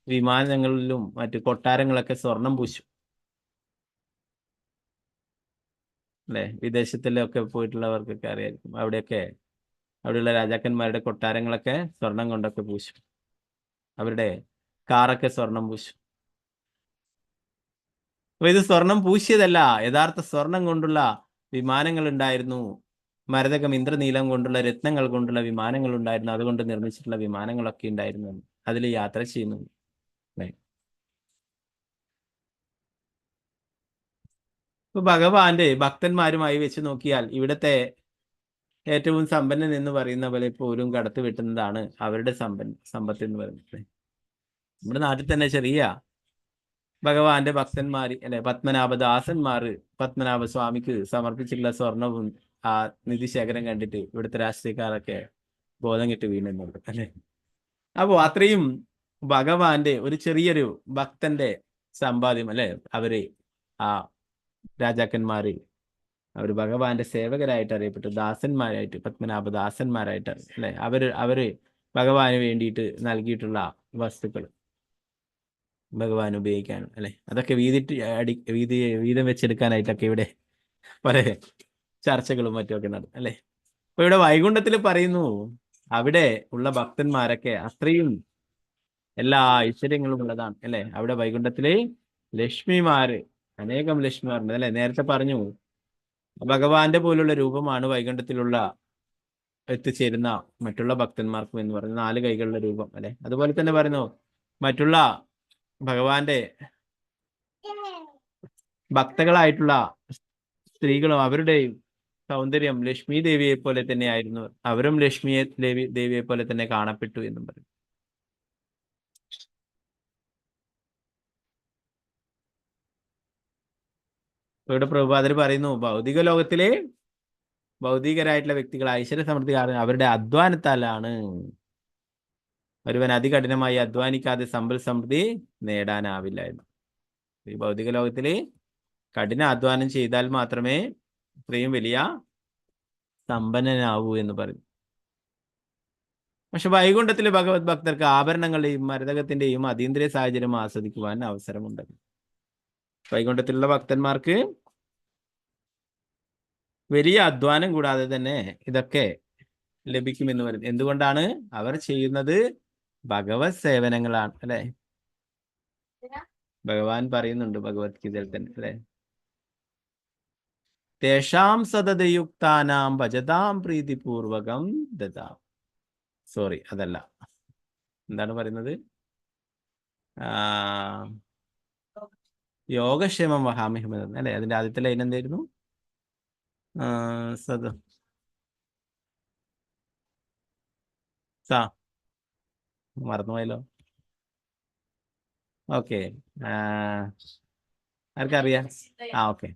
വിമാനങ്ങളിലും മറ്റു കൊട്ടാരങ്ങളൊക്കെ സ്വർണം പൂശും അല്ലെ. വിദേശത്തിലൊക്കെ പോയിട്ടുള്ളവർക്കൊക്കെ അറിയായിരിക്കും. അവിടെയുള്ള രാജാക്കന്മാരുടെ കൊട്ടാരങ്ങളൊക്കെ സ്വർണം കൊണ്ടൊക്കെ പൂശും. അവരുടെ കാറൊക്കെ സ്വർണം പൂശും. അപ്പൊ ഇത് സ്വർണം പൂശിയതല്ല, യഥാർത്ഥ സ്വർണം കൊണ്ടുള്ള വിമാനങ്ങൾ ഉണ്ടായിരുന്നു. മരതകം ഇന്ദ്രനീലം കൊണ്ടുള്ള രത്നങ്ങൾ കൊണ്ടുള്ള വിമാനങ്ങൾ ഉണ്ടായിരുന്നു. അതുകൊണ്ട് നിർമ്മിച്ചിട്ടുള്ള വിമാനങ്ങളൊക്കെ ഉണ്ടായിരുന്നു. അതിൽ യാത്ര ചെയ്യുന്നു. ഇപ്പൊ ഭഗവാന്റെ ഭക്തന്മാരുമായി വെച്ച് നോക്കിയാൽ ഇവിടത്തെ ഏറ്റവും സമ്പന്നൻ എന്ന് പറയുന്ന പോലെ പോലും കടത്തി വെട്ടുന്നതാണ് അവരുടെ സമ്പത്ത് എന്ന് പറയുന്നത്. നമ്മുടെ നാട്ടിൽ തന്നെ ചെറിയ ഭഗവാന്റെ ഭക്തന്മാർ അല്ലെ, പത്മനാഭദാസന്മാര് പത്മനാഭ സ്വാമിക്ക് സമർപ്പിച്ചിട്ടുള്ള സ്വർണവും ആ നിധിശേഖരം കണ്ടിട്ട് ഇവിടുത്തെ രാഷ്ട്രീയക്കാരൊക്കെ ബോധം കെട്ട് വീണുണ്ട് അല്ലെ. അപ്പോ അത്രയും ഭഗവാന്റെ ഒരു ചെറിയൊരു ഭക്തന്റെ സമ്പാദ്യം അല്ലെ. അവര് ആ രാജാക്കന്മാര് അവർ ഭഗവാന്റെ സേവകരായിട്ട് അറിയപ്പെട്ടു, ദാസന്മാരായിട്ട്, പത്മനാഭദാസന്മാരായിട്ട് അല്ലെ. അവര് ഭഗവാന് വേണ്ടിയിട്ട് നൽകിയിട്ടുള്ള വസ്തുക്കൾ ഭഗവാൻ ഉപയോഗിക്കാനും അല്ലെ, അതൊക്കെ വീതം വെച്ചെടുക്കാനായിട്ടൊക്കെ ഇവിടെ പല ചർച്ചകളും മറ്റുമൊക്കെ നടത്തും അല്ലെ. അപ്പൊ ഇവിടെ വൈകുണ്ഠത്തിൽ പറയുന്നു അവിടെ ഉള്ള ഭക്തന്മാരൊക്കെ അത്രയും എല്ലാ ഐശ്വര്യങ്ങളും ഉള്ളതാണ് അല്ലെ. അവിടെ വൈകുണ്ഠത്തിലെ ലക്ഷ്മിമാര്, അനേകം ലക്ഷ്മിമാരുണ്ട് അല്ലെ. നേരത്തെ പറഞ്ഞു ഭഗവാന്റെ പോലുള്ള രൂപമാണ് വൈകുണ്ഠത്തിലുള്ള എത്തിച്ചേരുന്ന മറ്റുള്ള ഭക്തന്മാർക്കും എന്ന് പറഞ്ഞു, 4 കൈകളുടെ രൂപം അല്ലെ. അതുപോലെ തന്നെ പറയുന്നു മറ്റുള്ള ഭഗവാന്റെ ഭക്തകളായിട്ടുള്ള സ്ത്രീകളും അവരുടെയും സൗന്ദര്യം ലക്ഷ്മി ദേവിയെ പോലെ തന്നെ ആയിരുന്നു, അവരും ലക്ഷ്മിയെ ദേവിയെ പോലെ തന്നെ കാണപ്പെട്ടു എന്നും പറയും. ഇവിടെ പ്രഭുപാദർ പറയുന്നു ഭൗതിക ലോകത്തിലെ ഭൗതികരായിട്ടുള്ള വ്യക്തികൾ ഐശ്വര്യ സമൃദ്ധി കാരണം അവരുടെ അധ്വാനത്താലാണ്. ഒരുവൻ അതികഠിനമായി അധ്വാനിക്കാതെ സമ്പൽ സമൃദ്ധി നേടാനാവില്ല എന്ന്. ഈ ഭൗതിക ലോകത്തില് കഠിന അധ്വാനം ചെയ്താൽ മാത്രമേ ഇത്രയും വലിയ സമ്പന്നനാവൂ എന്ന് പറയും. പക്ഷെ വൈകുണ്ഠത്തിലെ ഭഗവത് ഭക്തർക്ക് ആഭരണങ്ങളുടെയും മരതകത്തിന്റെയും അതീന്ദ്രിയ സാഹചര്യം ആസ്വദിക്കുവാൻ അവസരമുണ്ട്. വൈകുണ്ഠത്തിലുള്ള ഭക്തന്മാർക്ക് വലിയ അധ്വാനം കൂടാതെ തന്നെ ഇതൊക്കെ ലഭിക്കുമെന്ന് പറയും. എന്തുകൊണ്ടാണ്? അവർ ചെയ്യുന്നത് ഭഗവത് സേവനങ്ങളാണ് അല്ലെ. ഭഗവാൻ പറയുന്നുണ്ട് ഭഗവത്ഗീതയിൽ തന്നെ അല്ലെ, തേഷാം സതതയുക്താനാം ഭജതാം പ്രീതിപൂർവകം ദദാ. സോറി, അതല്ല. എന്താണ് പറയുന്നത്? യോഗക്ഷേമം വഹാമ്യഹം അല്ലെ. അതിന്റെ ആദ്യത്തെ ലൈൻ എന്തായിരുന്നു? മറന്നുപോയല്ലോ. ഓക്കെ, ആർക്കറിയാം? ഓക്കെ.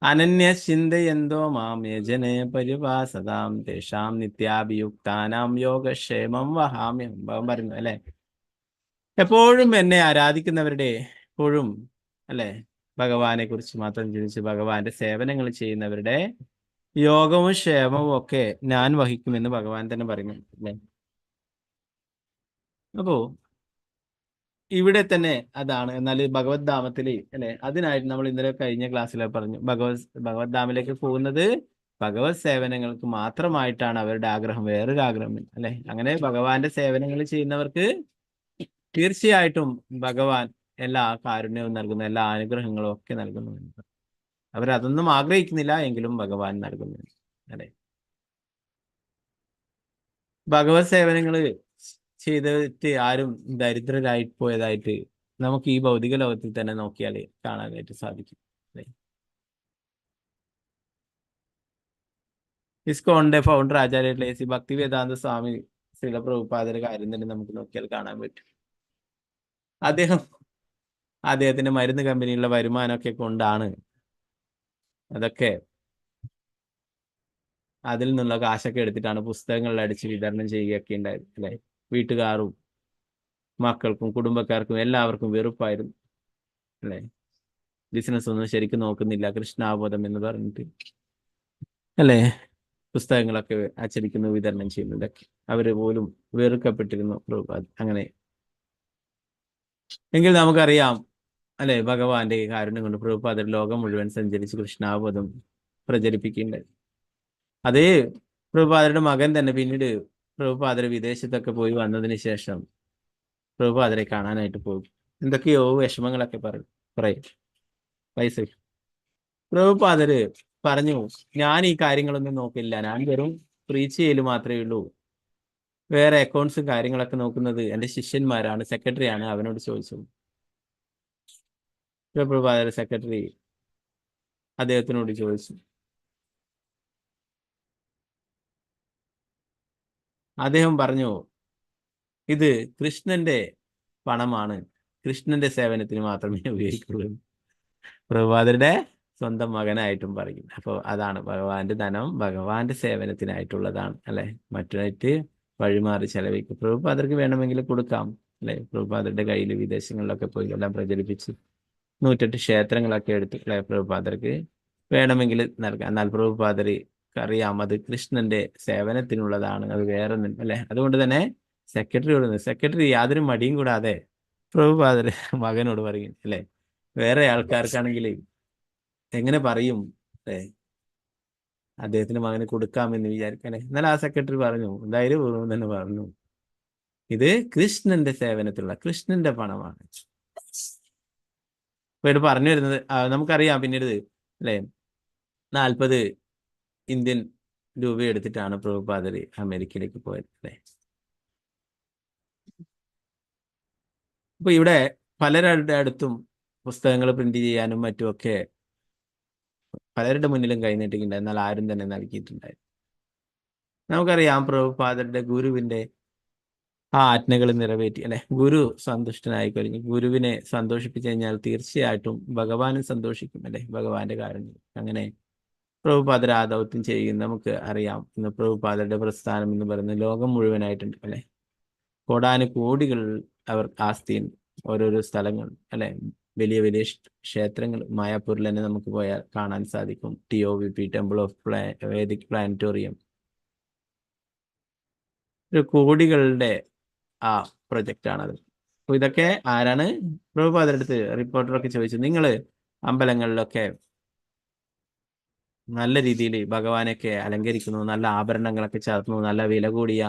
അനന്യ ചിന്തയന്തോ മാം യജനേ പരിവാസതാം തേഷാം നിത്യാഭിയുക്താനാം യോഗക്ഷേമം വഹാമ്യം. ഭഗവാൻ പറയുന്നു അല്ലെ, എപ്പോഴും എന്നെ ആരാധിക്കുന്നവരുടെ, എപ്പോഴും അല്ലെ ഭഗവാനെ കുറിച്ച് മാത്രം ചിന്തിച്ച് ഭഗവാന്റെ സേവനങ്ങൾ ചെയ്യുന്നവരുടെ യോഗവും ക്ഷേമവും ഒക്കെ ഞാൻ വഹിക്കുമെന്ന് ഭഗവാൻ തന്നെ പറയുന്നു അല്ലെ. അപ്പോ ഇവിടെ തന്നെ അതാണ്. എന്നാൽ ഭഗവത് ധാമത്തില് അല്ലെ, അതിനായിട്ട് നമ്മൾ ഇന്നലെ കഴിഞ്ഞ ക്ലാസ്സിൽ പറഞ്ഞു, ഭഗവത് ധാമിലേക്ക് പോകുന്നത് ഭഗവത് സേവനങ്ങൾക്ക് മാത്രമായിട്ടാണ് അവരുടെ ആഗ്രഹം, വേറൊരു ആഗ്രഹം അല്ലെ. അങ്ങനെ ഭഗവാന്റെ സേവനങ്ങൾ ചെയ്യുന്നവർക്ക് തീർച്ചയായിട്ടും ഭഗവാൻ എല്ലാ കാരുണ്യവും നൽകുന്നു, എല്ലാ അനുഗ്രഹങ്ങളും ഒക്കെ നൽകുന്നു. അവരതൊന്നും ആഗ്രഹിക്കുന്നില്ല എങ്കിലും ഭഗവാൻ നൽകുന്നു അല്ലെ. ഭഗവത് സേവനങ്ങള് ചെയ്തിട്ട് ആരും ദരിദ്രരായി പോയതായിട്ട് നമുക്ക് ഈ ഭൗതിക ലോകത്തിൽ തന്നെ നോക്കിയാൽ കാണാനായിട്ട് സാധിക്കും അല്ലെ. ഇസ്കോണിന്റെ ഫൗണ്ടർ ആചാര്യ ശ്രീ ഭക്തി വേദാന്ത സ്വാമി ശ്രീല പ്രഭുപാദരുടെ കാര്യം തന്നെ നമുക്ക് നോക്കിയാൽ കാണാൻ പറ്റും. അദ്ദേഹത്തിന്റെ മരുന്ന് കമ്പനിയുള്ള വരുമാനമൊക്കെ കൊണ്ടാണ് അതൊക്കെ, അതിൽ നിന്നുള്ള കാശൊക്കെ എടുത്തിട്ടാണ് പുസ്തകങ്ങളിൽ അടിച്ച് വിതരണം ചെയ്യുകയൊക്കെ ഉണ്ടായത് അല്ലെ. വീട്ടുകാരും മക്കൾക്കും കുടുംബക്കാർക്കും എല്ലാവർക്കും വെറുപ്പായിരുന്നു അല്ലെ. ബിസിനസ് ഒന്നും ശരിക്കും നോക്കുന്നില്ല, കൃഷ്ണാബോധം എന്ന് പറഞ്ഞിട്ട് അല്ലെ പുസ്തകങ്ങളൊക്കെ അച്ചടിക്കുന്നു, വിതരണം ചെയ്യുന്നതൊക്കെ അവര് പോലും വെറുക്കപ്പെട്ടിരുന്നു പ്രഭുപാദ്. അങ്ങനെ എങ്കിൽ നമുക്കറിയാം അല്ലെ, ഭഗവാന്റെ കാരുണ്യം കൊണ്ട് പ്രഭുപാദർ ലോകം മുഴുവൻ സഞ്ചരിച്ച് കൃഷ്ണാബോധം പ്രചരിപ്പിക്കുകയുണ്ടായി. അതേ പ്രഭുപാദരുടെ മകൻ തന്നെ പിന്നീട് പ്രഭുപാദർ വിദേശത്തൊക്കെ പോയി വന്നതിന് ശേഷം പ്രഭുപാദരെ കാണാനായിട്ട് പോകും. എന്തൊക്കെയോ വിഷമങ്ങളൊക്കെ പറയും പൈസ. പ്രഭുപാദര് പറഞ്ഞു, ഞാൻ ഈ കാര്യങ്ങളൊന്നും നോക്കില്ല, ഞാൻ വെറും പ്രീച്ച് ചെയ്യല് മാത്രമേ ഉള്ളൂ, വേറെ അക്കൗണ്ട്സും കാര്യങ്ങളൊക്കെ നോക്കുന്നത് എൻ്റെ ശിഷ്യന്മാരാണ്, സെക്രട്ടറിയാണ്, അവനോട് ചോദിച്ചു. പ്രഭുപാദർ സെക്രട്ടറി അദ്ദേഹത്തിനോട് ചോദിച്ചു. അദ്ദേഹം പറഞ്ഞു, ഇത് കൃഷ്ണന്റെ പണമാണ്, കൃഷ്ണന്റെ സേവനത്തിന് മാത്രമേ ഉപയോഗിക്കുള്ളൂ. പ്രഭുപാദരുടെ സ്വന്തം മകനായിട്ടും പറയും. അപ്പോൾ അതാണ് ഭഗവാന്റെ ധനം ഭഗവാന്റെ സേവനത്തിനായിട്ടുള്ളതാണ് അല്ലെ. മറ്റായിട്ട് വഴിമാറി ചെലവഴിക്കും. പ്രഭുപാദർക്ക് വേണമെങ്കിൽ കൊടുക്കാം അല്ലെ. പ്രഭുപാദരുടെ കയ്യിൽ വിദേശങ്ങളിലൊക്കെ പോയി എല്ലാം പ്രചരിപ്പിച്ച് 108 ക്ഷേത്രങ്ങളൊക്കെ എടുത്ത് അല്ലെ പ്രഭുപാദർക്ക് വേണമെങ്കിൽ നൽകാം. എന്നാൽ പ്രഭുപാദര് അറിയാം അത് കൃഷ്ണന്റെ സേവനത്തിനുള്ളതാണ്, അത് വേറെ അല്ലെ. അതുകൊണ്ട് തന്നെ സെക്രട്ടറി യാതൊരു മടിയും കൂടാതെ പ്രഭുപാദര് മകനോട് പറയും അല്ലെ. വേറെ ആൾക്കാർക്കാണെങ്കിൽ എങ്ങനെ പറയും അല്ലെ, അദ്ദേഹത്തിന് മകന് കൊടുക്കാമെന്ന് വിചാരിക്കണേ. എന്നാൽ ആ സെക്രട്ടറി പറഞ്ഞു, ധൈര്യപൂർവ്വം തന്നെ പറഞ്ഞു, ഇത് കൃഷ്ണന്റെ സേവനത്തിലുള്ള കൃഷ്ണന്റെ പണമാണ്. ഇപ്പൊ പറഞ്ഞു വരുന്നത് നമുക്കറിയാം പിന്നീട് അല്ലെ 40 ഇന്ത്യൻ രൂപ എടുത്തിട്ടാണ് പ്രഭുപാദര് അമേരിക്കയിലേക്ക് പോയത് അല്ലെ. അപ്പൊ ഇവിടെ പലരുടെ അടുത്തും പുസ്തകങ്ങൾ പ്രിന്റ് ചെയ്യാനും മറ്റുമൊക്കെ പലരുടെ മുന്നിലും കൈനീട്ടിയിട്ടുണ്ട്, എന്നാൽ ആരും തന്നെ നൽകിയിട്ടുണ്ടായിരുന്നു. നമുക്കറിയാം പ്രഭുപാദരുടെ ഗുരുവിന്റെ ആ ആജ്ഞകൾ നിറവേറ്റി അല്ലെ. ഗുരു സന്തുഷ്ടനായി കഴിഞ്ഞു. ഗുരുവിനെ സന്തോഷിപ്പിച്ചു കഴിഞ്ഞാൽ തീർച്ചയായിട്ടും ഭഗവാനും സന്തോഷിക്കും അല്ലെ, ഭഗവാന്റെ കാരുണ്യം. അങ്ങനെ പ്രഭുപാദർ ആ ദൗത്യം ചെയ്യും. നമുക്ക് അറിയാം ഇന്ന് പ്രഭുപാദരുടെ പ്രസ്ഥാനം എന്ന് പറയുന്നത് ലോകം മുഴുവനായിട്ടുണ്ട് അല്ലെ. കോടാനുകോടികൾ അവർ ആസ്തിയുണ്ട്, ഓരോരോ സ്ഥലങ്ങൾ അല്ലെ. വലിയ വലിയ ക്ഷേത്രങ്ങൾ മായാപൂരിൽ തന്നെ നമുക്ക് പോയാൽ കാണാൻ സാധിക്കും. TOVP, temple of Vedic planetarium, ഒരു കോടികളുടെ ആ പ്രൊജക്റ്റാണത്. അപ്പൊ ഇതൊക്കെ ആരാണ്? പ്രഭുപാദരുടെ അടുത്ത് റിപ്പോർട്ടറൊക്കെ ചോദിച്ചു, നിങ്ങൾ അമ്പലങ്ങളിലൊക്കെ നല്ല രീതിയിൽ ഭഗവാനൊക്കെ അലങ്കരിക്കുന്നു, നല്ല ആഭരണങ്ങളൊക്കെ ചാർത്തുന്നു, നല്ല വില കൂടിയ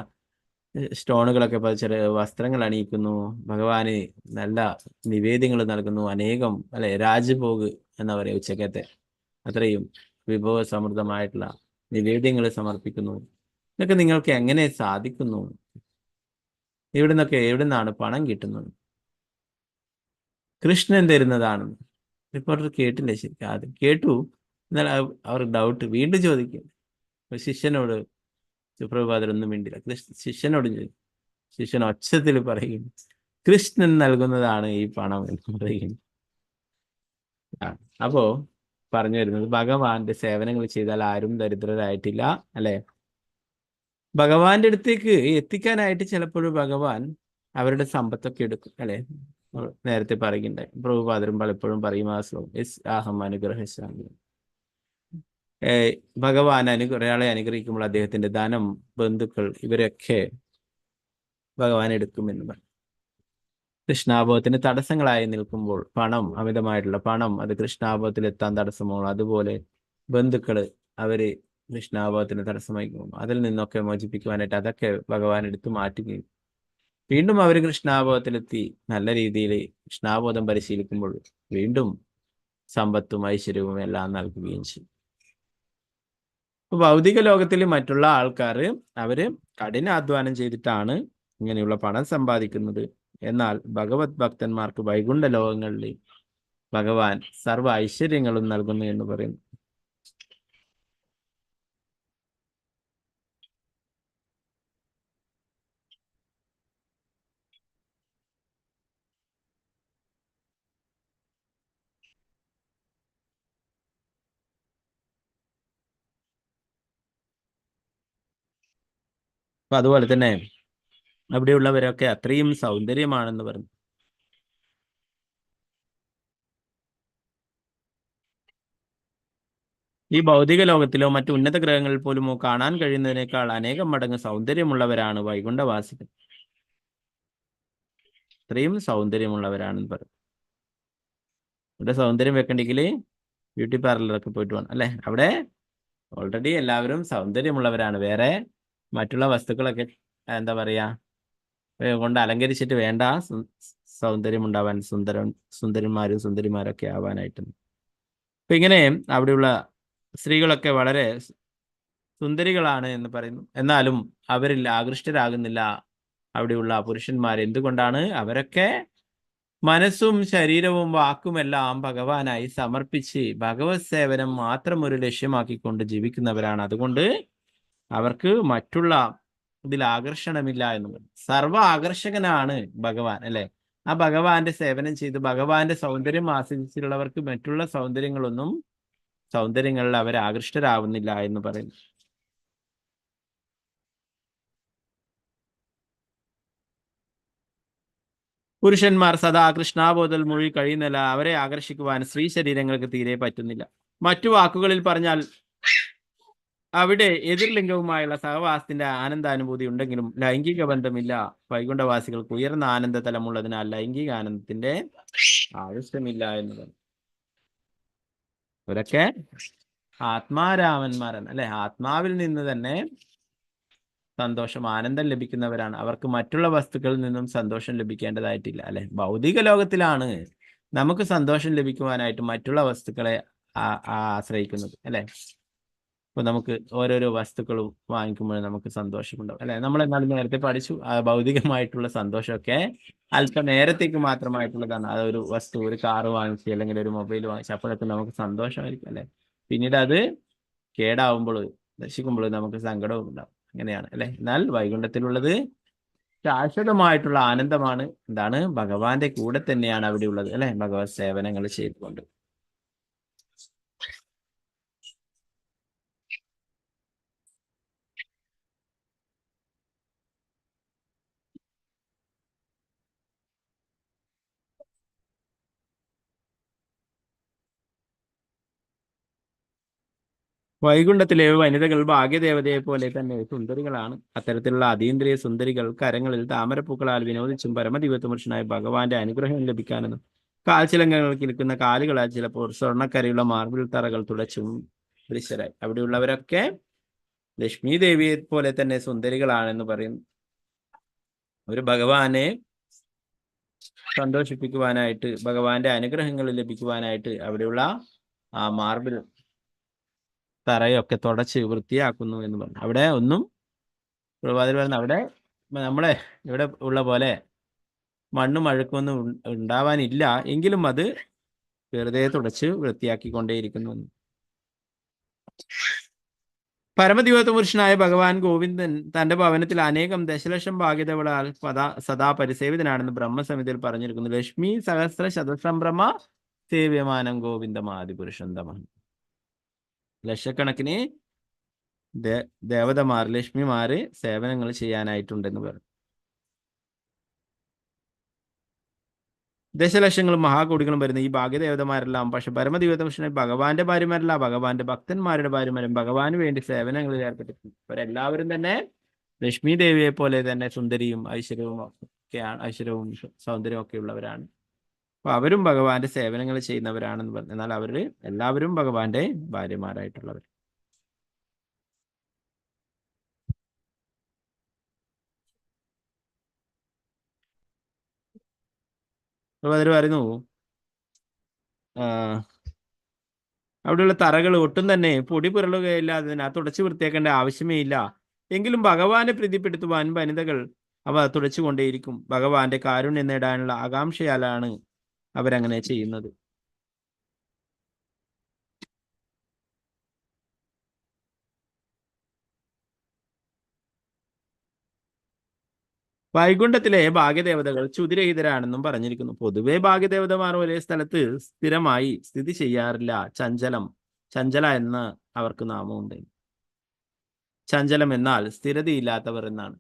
സ്റ്റോണുകളൊക്കെ പതിച്ച വസ്ത്രങ്ങൾ അണിയിക്കുന്നു, ഭഗവാന് നല്ല നിവേദ്യങ്ങൾ നൽകുന്നു, അനേകം അല്ലെ രാജ്ഭോഗ് എന്താ പറയുക ഉച്ചക്കത്തെ അത്രയും വിഭവ സമൃദ്ധമായിട്ടുള്ള നിവേദ്യങ്ങൾ സമർപ്പിക്കുന്നു. ഇതൊക്കെ നിങ്ങൾക്ക് എങ്ങനെ സാധിക്കുന്നു? എവിടെ നിന്നാണ് പണം കിട്ടുന്നത്? കൃഷ്ണൻ തരുന്നതാണ്. റിപ്പോർട്ടർ കേട്ടില്ല ശരിക്കും. ആദ്യം കേട്ടു, എന്നാൽ അവർ ഡൗട്ട് വീണ്ടും ചോദിക്കും. ശിഷ്യനോട് പ്രഭുപാദരൊന്നും മിണ്ടില്ല. ശിഷ്യനോട് ചോദിക്കും. ശിഷ്യൻ ഒച്ചത്തിൽ പറയുന്നു, കൃഷ്ണൻ നൽകുന്നതാണ് ഈ പണം എന്ന് പറയുന്നു. അപ്പോ പറഞ്ഞു വരുന്നത്, ഭഗവാന്റെ സേവനങ്ങൾ ചെയ്താൽ ആരും ദരിദ്രരായിട്ടില്ല അല്ലെ. ഭഗവാന്റെ അടുത്തേക്ക് എത്തിക്കാനായിട്ട് ചിലപ്പോഴും ഭഗവാൻ അവരുടെ സമ്പത്തൊക്കെ എടുക്കും അല്ലെ. നേരത്തെ പറയുന്നുണ്ടായി, പ്രഭുപാദരും പലപ്പോഴും പറയും ആ ശ്ലോകം, അഹം അനുഗ്രഹശാമി. ഭഗവാൻ ഒരാളെ അനുഗ്രഹിക്കുമ്പോൾ അദ്ദേഹത്തിന്റെ ധനം, ബന്ധുക്കൾ, ഇവരൊക്കെ ഭഗവാൻ എടുക്കുമെന്ന് പറയും. കൃഷ്ണാഭവത്തിന് തടസ്സങ്ങളായി നിൽക്കുമ്പോൾ പണം, അമിതമായിട്ടുള്ള പണം, അത് കൃഷ്ണാഭവത്തിൽ എത്താൻ തടസ്സമോ, അതുപോലെ ബന്ധുക്കള് അവര് കൃഷ്ണാഭവത്തിന് തടസ്സമായി പോകും. അതിൽ നിന്നൊക്കെ മോചിപ്പിക്കുവാനായിട്ട് അതൊക്കെ ഭഗവാൻ എടുത്തു മാറ്റുകയും വീണ്ടും അവർ കൃഷ്ണാഭവത്തിലെത്തി നല്ല രീതിയിൽ കൃഷ്ണാബോധം പരിശീലിക്കുമ്പോൾ വീണ്ടും സമ്പത്തും ഐശ്വര്യവും എല്ലാം നൽകുകയും ചെയ്യും. ഭൗതിക ലോകത്തിൽ മറ്റുള്ള ആൾക്കാർ അവര് കഠിനാധ്വാനം ചെയ്തിട്ടാണ് ഇങ്ങനെയുള്ള പണം സമ്പാദിക്കുന്നത്. എന്നാൽ ഭഗവത് ഭക്തന്മാർക്ക് വൈകുണ്ഠ ലോകങ്ങളിൽ ഭഗവാൻ സർവ്വ ഐശ്വര്യങ്ങളും നൽകുന്നു എന്ന് പറയുന്നു. അപ്പൊ അതുപോലെ തന്നെ അവിടെയുള്ളവരൊക്കെ അത്രയും സൗന്ദര്യമാണെന്ന് പറഞ്ഞു. ഈ ഭൗതിക ലോകത്തിലോ മറ്റു ഉന്നത ഗ്രഹങ്ങളിൽ പോലുമോ കാണാൻ കഴിയുന്നതിനേക്കാൾ അനേകം മടങ്ങ് സൗന്ദര്യമുള്ളവരാണ് വൈകുണ്ഠവാസികൾ. അത്രയും സൗന്ദര്യമുള്ളവരാണെന്ന് പറയും. ഇവിടെ സൗന്ദര്യം വെക്കണ്ടെങ്കിൽ ബ്യൂട്ടി പാർലറൊക്കെ പോയിട്ട് വേണം അല്ലെ. അവിടെ ഓൾറെഡി എല്ലാവരും സൗന്ദര്യമുള്ളവരാണ്. വേറെ മറ്റുള്ള വസ്തുക്കളൊക്കെ എന്താ പറയാ കൊണ്ട് അലങ്കരിച്ചിട്ട് വേണ്ട സൗന്ദര്യം ഉണ്ടാവാൻ, സുന്ദരന്മാരും സുന്ദരിമാരൊക്കെ ആവാനായിട്ടുണ്ട്. അപ്പൊ ഇങ്ങനെ അവിടെയുള്ള സ്ത്രീകളൊക്കെ വളരെ സുന്ദരികളാണ് എന്ന് പറയുന്നു. എന്നാലും അവരിൽ ആകൃഷ്ടരാകുന്നില്ല അവിടെയുള്ള പുരുഷന്മാർ. എന്തുകൊണ്ടാണ്? അവരൊക്കെ മനസ്സും ശരീരവും വാക്കുമെല്ലാം ഭഗവാനായി സമർപ്പിച്ച് ഭഗവത് സേവനം മാത്രം ഒരു ലക്ഷ്യമാക്കിക്കൊണ്ട് ജീവിക്കുന്നവരാണ്. അതുകൊണ്ട് അവർക്ക് മറ്റുള്ള ഇതിൽ ആകർഷണമില്ല എന്ന് പറയും. സർവ ആകർഷകനാണ് ഭഗവാൻ അല്ലെ. ആ ഭഗവാന്റെ സേവനം ചെയ്ത് ഭഗവാന്റെ സൗന്ദര്യം ആസ്വദിച്ചിട്ടുള്ളവർക്ക് മറ്റുള്ള സൗന്ദര്യങ്ങളിൽ അവർ ആകൃഷ്ടരാവുന്നില്ല എന്ന് പറയുന്നു. പുരുഷന്മാർ സദാ കൃഷ്ണാബോധൽ മുഴുകി കഴിയുന്നില്ല. അവരെ ആകർഷിക്കുവാൻ സ്ത്രീ ശരീരങ്ങൾക്ക് തീരെ പറ്റുന്നില്ല. മറ്റു വാക്കുകളിൽ പറഞ്ഞാൽ അവിടെ എതിർലിംഗവുമായുള്ള സഹവാസത്തിന്റെ ആനന്ദാനുഭൂതി ഉണ്ടെങ്കിലും ലൈംഗിക ബന്ധമില്ല. വൈകുണ്ഠവാസികൾക്ക് ഉയർന്ന ആനന്ദ തലമുള്ളതിനാൽ ലൈംഗിക ആനന്ദത്തിന്റെ ആവശ്യമില്ല എന്നത്. ഇവരൊക്കെ ആത്മാരാമന്മാരാണ് അല്ലെ. ആത്മാവിൽ നിന്ന് തന്നെ സന്തോഷം, ആനന്ദം ലഭിക്കുന്നവരാണ്. അവർക്ക് മറ്റുള്ള വസ്തുക്കളിൽ നിന്നും സന്തോഷം ലഭിക്കേണ്ടതായിട്ടില്ല അല്ലെ. ഭൗതിക ലോകത്തിലാണ് നമുക്ക് സന്തോഷം ലഭിക്കുവാനായിട്ട് മറ്റുള്ള വസ്തുക്കളെ ആശ്രയിക്കുന്നത് അല്ലെ. ഇപ്പൊ നമുക്ക് ഓരോരോ വസ്തുക്കളും വാങ്ങിക്കുമ്പോൾ നമുക്ക് സന്തോഷമുണ്ടാവും അല്ലെ. നമ്മൾ എന്നാലും നേരത്തെ പഠിച്ചു, ഭൗതികമായിട്ടുള്ള സന്തോഷമൊക്കെ അല്പനേരത്തേക്ക് മാത്രമായിട്ടുള്ളതാണ്. അതൊരു വസ്തു, ഒരു കാറ് വാങ്ങിച്ച് അല്ലെങ്കിൽ ഒരു മൊബൈൽ വാങ്ങിച്ച് അപ്പോഴൊക്കെ നമുക്ക് സന്തോഷമായിരിക്കും അല്ലെ. പിന്നീട് അത് കേടാവുമ്പോൾ, നശിക്കുമ്പോൾ നമുക്ക് സങ്കടവും ഉണ്ടാവും. അങ്ങനെയാണ് അല്ലെ. എന്നാൽ വൈകുണ്ഠത്തിലുള്ളത് ശാശ്വതമായിട്ടുള്ള ആനന്ദമാണ്. എന്താണ്? ഭഗവാന്റെ കൂടെ തന്നെയാണ് അവിടെ ഉള്ളത് അല്ലെ. ഭഗവത് സേവനങ്ങൾ ചെയ്തുകൊണ്ട്. വൈകുണ്ഠത്തിലെ വനിതകൾ ഭാഗ്യദേവതയെ പോലെ തന്നെ സുന്ദരികളാണ്. അത്തരത്തിലുള്ള അതീന്ദ്രിയ സുന്ദരികൾ കരങ്ങളിൽ താമരപ്പൂക്കളാൽ വിനോദിച്ചും പരമദിവ്യപുരുഷനായ ഭഗവാന്റെ അനുഗ്രഹം ലഭിക്കാനെന്നും കാൽച്ചിലങ്കങ്ങൾക്ക് നിൽക്കുന്ന കാലുകളാൽ ചിലപ്പോൾ സ്വർണ്ണക്കരയുള്ള മാർബിൾ തറകൾ തുടച്ചും ദൃശ്യരായി. അവിടെയുള്ളവരൊക്കെ ലക്ഷ്മി ദേവിയെ പോലെ തന്നെ സുന്ദരികളാണെന്ന് പറയുന്നു. ഒരു ഭഗവാനെ സന്തോഷിപ്പിക്കുവാനായിട്ട്, ഭഗവാന്റെ അനുഗ്രഹങ്ങൾ ലഭിക്കുവാനായിട്ട് അവിടെയുള്ള ആ മാർബിൾ തറയൊക്കെ തുടച്ച് വൃത്തിയാക്കുന്നു എന്ന് പറഞ്ഞു. അവിടെ ഒന്നും പറഞ്ഞ അവിടെ നമ്മളെ ഇവിടെ ഉള്ള പോലെ മണ്ണും അഴുക്കൊന്നും ഉണ്ടാവാനില്ല, എങ്കിലും അത് വെറുതെ തുടച്ച് വൃത്തിയാക്കിക്കൊണ്ടേയിരിക്കുന്നു. പരമദിവ്യപുരുഷനായ ഭഗവാൻ ഗോവിന്ദൻ തന്റെ ഭവനത്തിൽ അനേകം ദശലക്ഷം ഭാഗ്യതകളാൽ സദാ പരിസേവിതനാണെന്ന് ബ്രഹ്മസമിതിയിൽ പറഞ്ഞിരിക്കുന്നു. ലക്ഷ്മി സഹസ്ര ശതസംഭ്രമ സേവ്യമാനം ഗോവിന്ദമാദിപുരുഷന്തമ. ലക്ഷക്കണക്കിന് ദേവതമാർ, ലക്ഷ്മിമാര് സേവനങ്ങൾ ചെയ്യാനായിട്ടുണ്ടെന്ന് പറഞ്ഞു. ദശലക്ഷങ്ങളും മഹാകോടികളും വരുന്ന ഈ ഭാഗ്യദേവതമാരെല്ലാം പക്ഷെ പരമദിവ്യപുരുഷനെ ഭഗവാന്റെ ഭാര്യമാരല്ല, ഭഗവാന്റെ ഭക്തന്മാരുടെ ഭാര്യമാരും ഭഗവാന് വേണ്ടി സേവനങ്ങളിൽ ഏർപ്പെട്ടിട്ടുണ്ട്. അവരെല്ലാവരും തന്നെ ലക്ഷ്മി ദേവിയെ പോലെ തന്നെ സുന്ദരിയും ഐശ്വര്യവും സൗന്ദര്യവും ഒക്കെ ഉള്ളവരാണ്. അപ്പൊ അവരും ഭഗവാന്റെ സേവനങ്ങൾ ചെയ്യുന്നവരാണെന്ന് പറഞ്ഞു. എന്നാൽ അവര് എല്ലാവരും ഭഗവാന്റെ ഭാര്യമാരായിട്ടുള്ളവർ. അപ്പൊ അതിൽ പറയുന്നു, അവിടെയുള്ള തറകൾ ഒട്ടും തന്നെ പൊടി പുരളുകയില്ല, അതിനകത്ത് തുടച്ചു വൃത്തിയാക്കേണ്ട ആവശ്യമേ ഇല്ല. എങ്കിലും ഭഗവാനെ പ്രീതിപ്പെടുത്തുവാൻ വനിതകൾ അവ തുടച്ചുകൊണ്ടേയിരിക്കും. ഭഗവാന്റെ കാരുണ്യം നേടാനുള്ള ആകാംക്ഷയാലാണ് അവരങ്ങനെ ചെയ്യുന്നത്. വൈകുണ്ഠത്തിലെ ഭാഗ്യദേവതകൾ ച്യുതിരഹിതരാണെന്നും പറഞ്ഞിരിക്കുന്നു. പൊതുവെ ഭാഗ്യദേവതമാർ ഒരേ സ്ഥലത്ത് സ്ഥിരമായി സ്ഥിതി ചെയ്യാറില്ല. ചഞ്ചല എന്ന് അവർക്ക് നാമമുണ്ട്. ചഞ്ചലം എന്നാൽ സ്ഥിരതയില്ലാത്തവർ എന്നാണ്.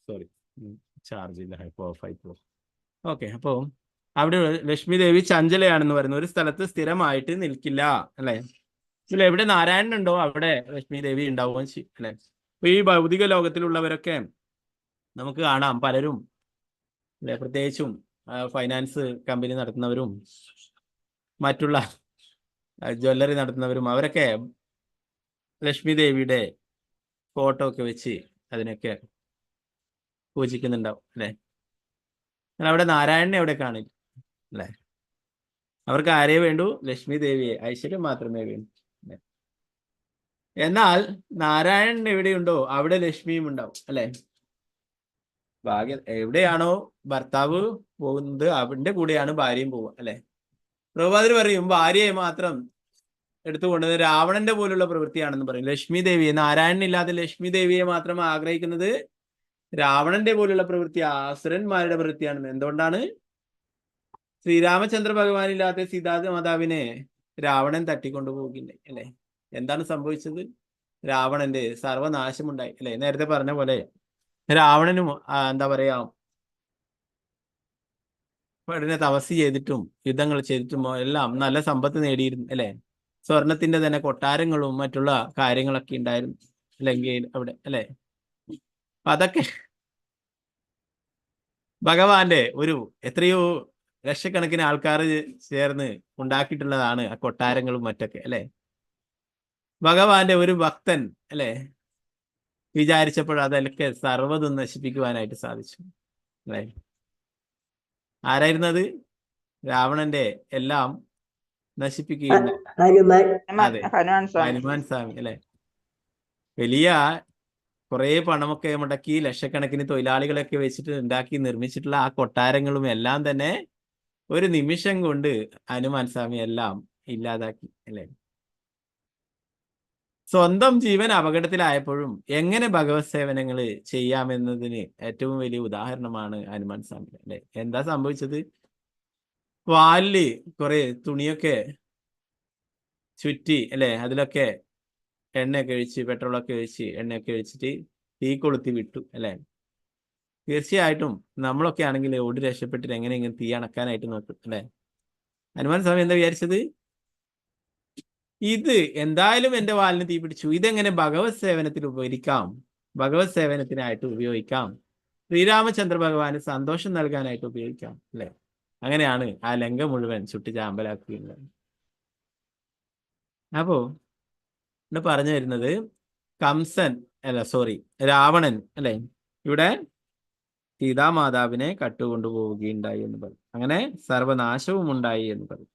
സോറി, ചാർജ് ഇല്ല, ഓഫ് ആയി പോകും. ഓക്കെ, അപ്പോൾ അവിടെ ലക്ഷ്മി ദേവി ചഞ്ചലയാണെന്ന് പറയുന്നത്. ഒരു സ്ഥലത്ത് സ്ഥിരമായിട്ട് നിൽക്കില്ല അല്ലെ. ഇതിൽ എവിടെ നാരായണൻ ഉണ്ടോ അവിടെ ലക്ഷ്മി ദേവി ഉണ്ടാവുകയും ചെയ്യും അല്ലെ. അപ്പൊ ഈ ഭൗതിക ലോകത്തിലുള്ളവരൊക്കെ നമുക്ക് കാണാം, പലരും അല്ലെ, പ്രത്യേകിച്ചും ഫൈനാൻസ് കമ്പനി നടത്തുന്നവരും മറ്റുള്ള ജ്വല്ലറി നടത്തുന്നവരും അവരൊക്കെ ലക്ഷ്മി ദേവിയുടെ ഫോട്ടോ ഒക്കെ വെച്ച് അതിനൊക്കെ പൂജിക്കുന്നുണ്ടാവും അല്ലെ. അവിടെ നാരായണനെ അവിടെ കാണില്ല അല്ലെ. അവർക്ക് ആരെയേ വേണ്ടു? ലക്ഷ്മി ദേവിയെ, ഐശ്വര്യം മാത്രമേ വേണ്ടു. എന്നാൽ നാരായണൻ എവിടെയുണ്ടോ അവിടെ ലക്ഷ്മിയും ഉണ്ടാവും അല്ലെ. എവിടെയാണോ ഭർത്താവ് പോകുന്നത് അവന്റെ കൂടെയാണ് ഭാര്യയും പോവുക അല്ലെ. പ്രഭാതിൽ പറയും ഭാര്യയെ മാത്രം എടുത്തുകൊണ്ടത് രാവണന്റെ പോലുള്ള പ്രവൃത്തിയാണെന്ന് പറയും. ലക്ഷ്മി ദേവിയെ, നാരായണനില്ലാതെ ലക്ഷ്മി ദേവിയെ മാത്രം ആഗ്രഹിക്കുന്നത് രാവണന്റെ പോലുള്ള പ്രവൃത്തി, അസുരന്മാരുടെ പ്രവൃത്തിയാണെന്ന്. എന്തുകൊണ്ടാണ്? ശ്രീരാമചന്ദ്ര ഭഗവാനില്ലാത്ത സീതാ മാതാവിനെ രാവണൻ തട്ടിക്കൊണ്ടുപോകില്ലേ അല്ലെ. എന്താണ് സംഭവിച്ചത്? രാവണന്റെ സർവനാശമുണ്ടായി അല്ലെ. നേരത്തെ പറഞ്ഞ പോലെ രാവണനും എന്താ പറയാ കഠിന തപസ് ചെയ്തിട്ടും യുദ്ധങ്ങൾ ചെയ്തിട്ടും എല്ലാം നല്ല സമ്പത്ത് നേടിയിരുന്നു അല്ലെ. സ്വർണത്തിന്റെ തന്നെ കൊട്ടാരങ്ങളും മറ്റുള്ള കാര്യങ്ങളൊക്കെ ഉണ്ടായിരുന്നു ലങ്കയിൽ അവിടെ അല്ലെ. അതൊക്കെ ഭഗവാന്റെ ഒരു എത്രയോ ലക്ഷക്കണക്കിന് ആൾക്കാർ ചേർന്ന് ഉണ്ടാക്കിയിട്ടുള്ളതാണ് ആ കൊട്ടാരങ്ങളും മറ്റൊക്കെ അല്ലെ. ഭഗവാന്റെ ഒരു ഭക്തൻ അല്ലെ വിചാരിച്ചപ്പോൾ അതൊക്കെ സർവ്വതും നശിപ്പിക്കുവാനായിട്ട് സാധിച്ചു അല്ലെ. ആരായിരുന്നത്? രാവണന്റെ എല്ലാം നശിപ്പിക്കുകയും അതെ ഹനുമാൻ സ്വാമി അല്ലെ. വലിയ കുറെ പണമൊക്കെ മുടക്കി ലക്ഷക്കണക്കിന് തൊഴിലാളികളൊക്കെ വെച്ചിട്ട് ഉണ്ടാക്കി നിർമ്മിച്ചിട്ടുള്ള ആ കൊട്ടാരങ്ങളും എല്ലാം തന്നെ ഒരു നിമിഷം കൊണ്ട് ഹനുമാൻ സ്വാമി എല്ലാം ഇല്ലാതാക്കി അല്ലെ. സ്വന്തം ജീവൻ അപകടത്തിലായപ്പോഴും എങ്ങനെ ഭഗവത് സേവനങ്ങൾ ചെയ്യാമെന്നതിന് ഏറ്റവും വലിയ ഉദാഹരണമാണ് ഹനുമാൻ സ്വാമി അല്ലെ. എന്താ സംഭവിച്ചത്? വാലില് കുറെ തുണിയൊക്കെ ചുറ്റി അല്ലെ, അതിലൊക്കെ എണ്ണയൊക്കെ ഒഴിച്ച് പെട്രോളൊക്കെ ഒഴിച്ച് എണ്ണയൊക്കെ ഒഴിച്ചിട്ട് തീ കൊളുത്തി വിട്ടു അല്ലെ. തീർച്ചയായിട്ടും നമ്മളൊക്കെ ആണെങ്കിൽ ഓടി രക്ഷപ്പെട്ടിട്ട് എങ്ങനെയെങ്കിലും തീ അണക്കാനായിട്ട് നോക്കും അല്ലെ. ഹനുമാൻ സ്വാമി എന്താ വിചാരിച്ചത്? ഇത് എന്തായാലും എന്റെ വാലിന് തീ പിടിച്ചു, ഇതെങ്ങനെ ഭഗവത് സേവനത്തിൽ ഉപകരിക്കാം, ഭഗവത് സേവനത്തിനായിട്ട് ഉപയോഗിക്കാം, ശ്രീരാമചന്ദ്ര ഭഗവാന് സന്തോഷം നൽകാനായിട്ട് ഉപയോഗിക്കാം അല്ലെ. അങ്ങനെയാണ് ആ ലങ്ക മുഴുവൻ ചുട്ടി ചാമ്പലാക്കുകയുള്ളത്. അപ്പോ ഇവിടെ പറഞ്ഞു വരുന്നത് കംസൻ അല്ല സോറി രാവണൻ അല്ലെ ഇവിടെ സീതാമാതാവിനെ കട്ടുകൊണ്ടുപോവുകയുണ്ടായി എന്ന് പറയും. അങ്ങനെ സർവനാശവും ഉണ്ടായി എന്ന് പറയും.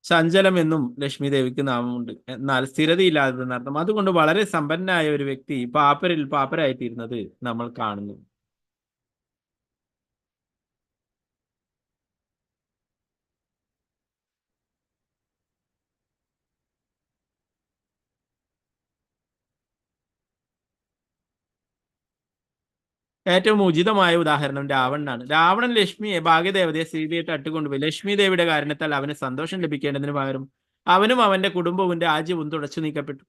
ചഞ്ചലം എന്നും ലക്ഷ്മി ദേവിക്ക് നാമമുണ്ട്, എന്നാൽ സ്ഥിരതയില്ലാത്തതെന്ന് അർത്ഥം. അതുകൊണ്ട് വളരെ സമ്പന്നനായ ഒരു വ്യക്തി പാപ്പരായിത്തീരുന്നത് നമ്മൾ കാണുന്നു. ഏറ്റവും ഉചിതമായ ഉദാഹരണം രാവണനാണ്. രാവണൻ ലക്ഷ്മിയെ ഭാഗ്യദേവതയെ സീതയെ തട്ടുകൊണ്ടുപോയി. ലക്ഷ്മി ദേവിയുടെ കാരണത്താൽ അവന് സന്തോഷം ലഭിക്കേണ്ടതിന് പകരം അവനും അവന്റെ കുടുംബവും രാജ്യവും തുടച്ചു നീക്കപ്പെട്ടു.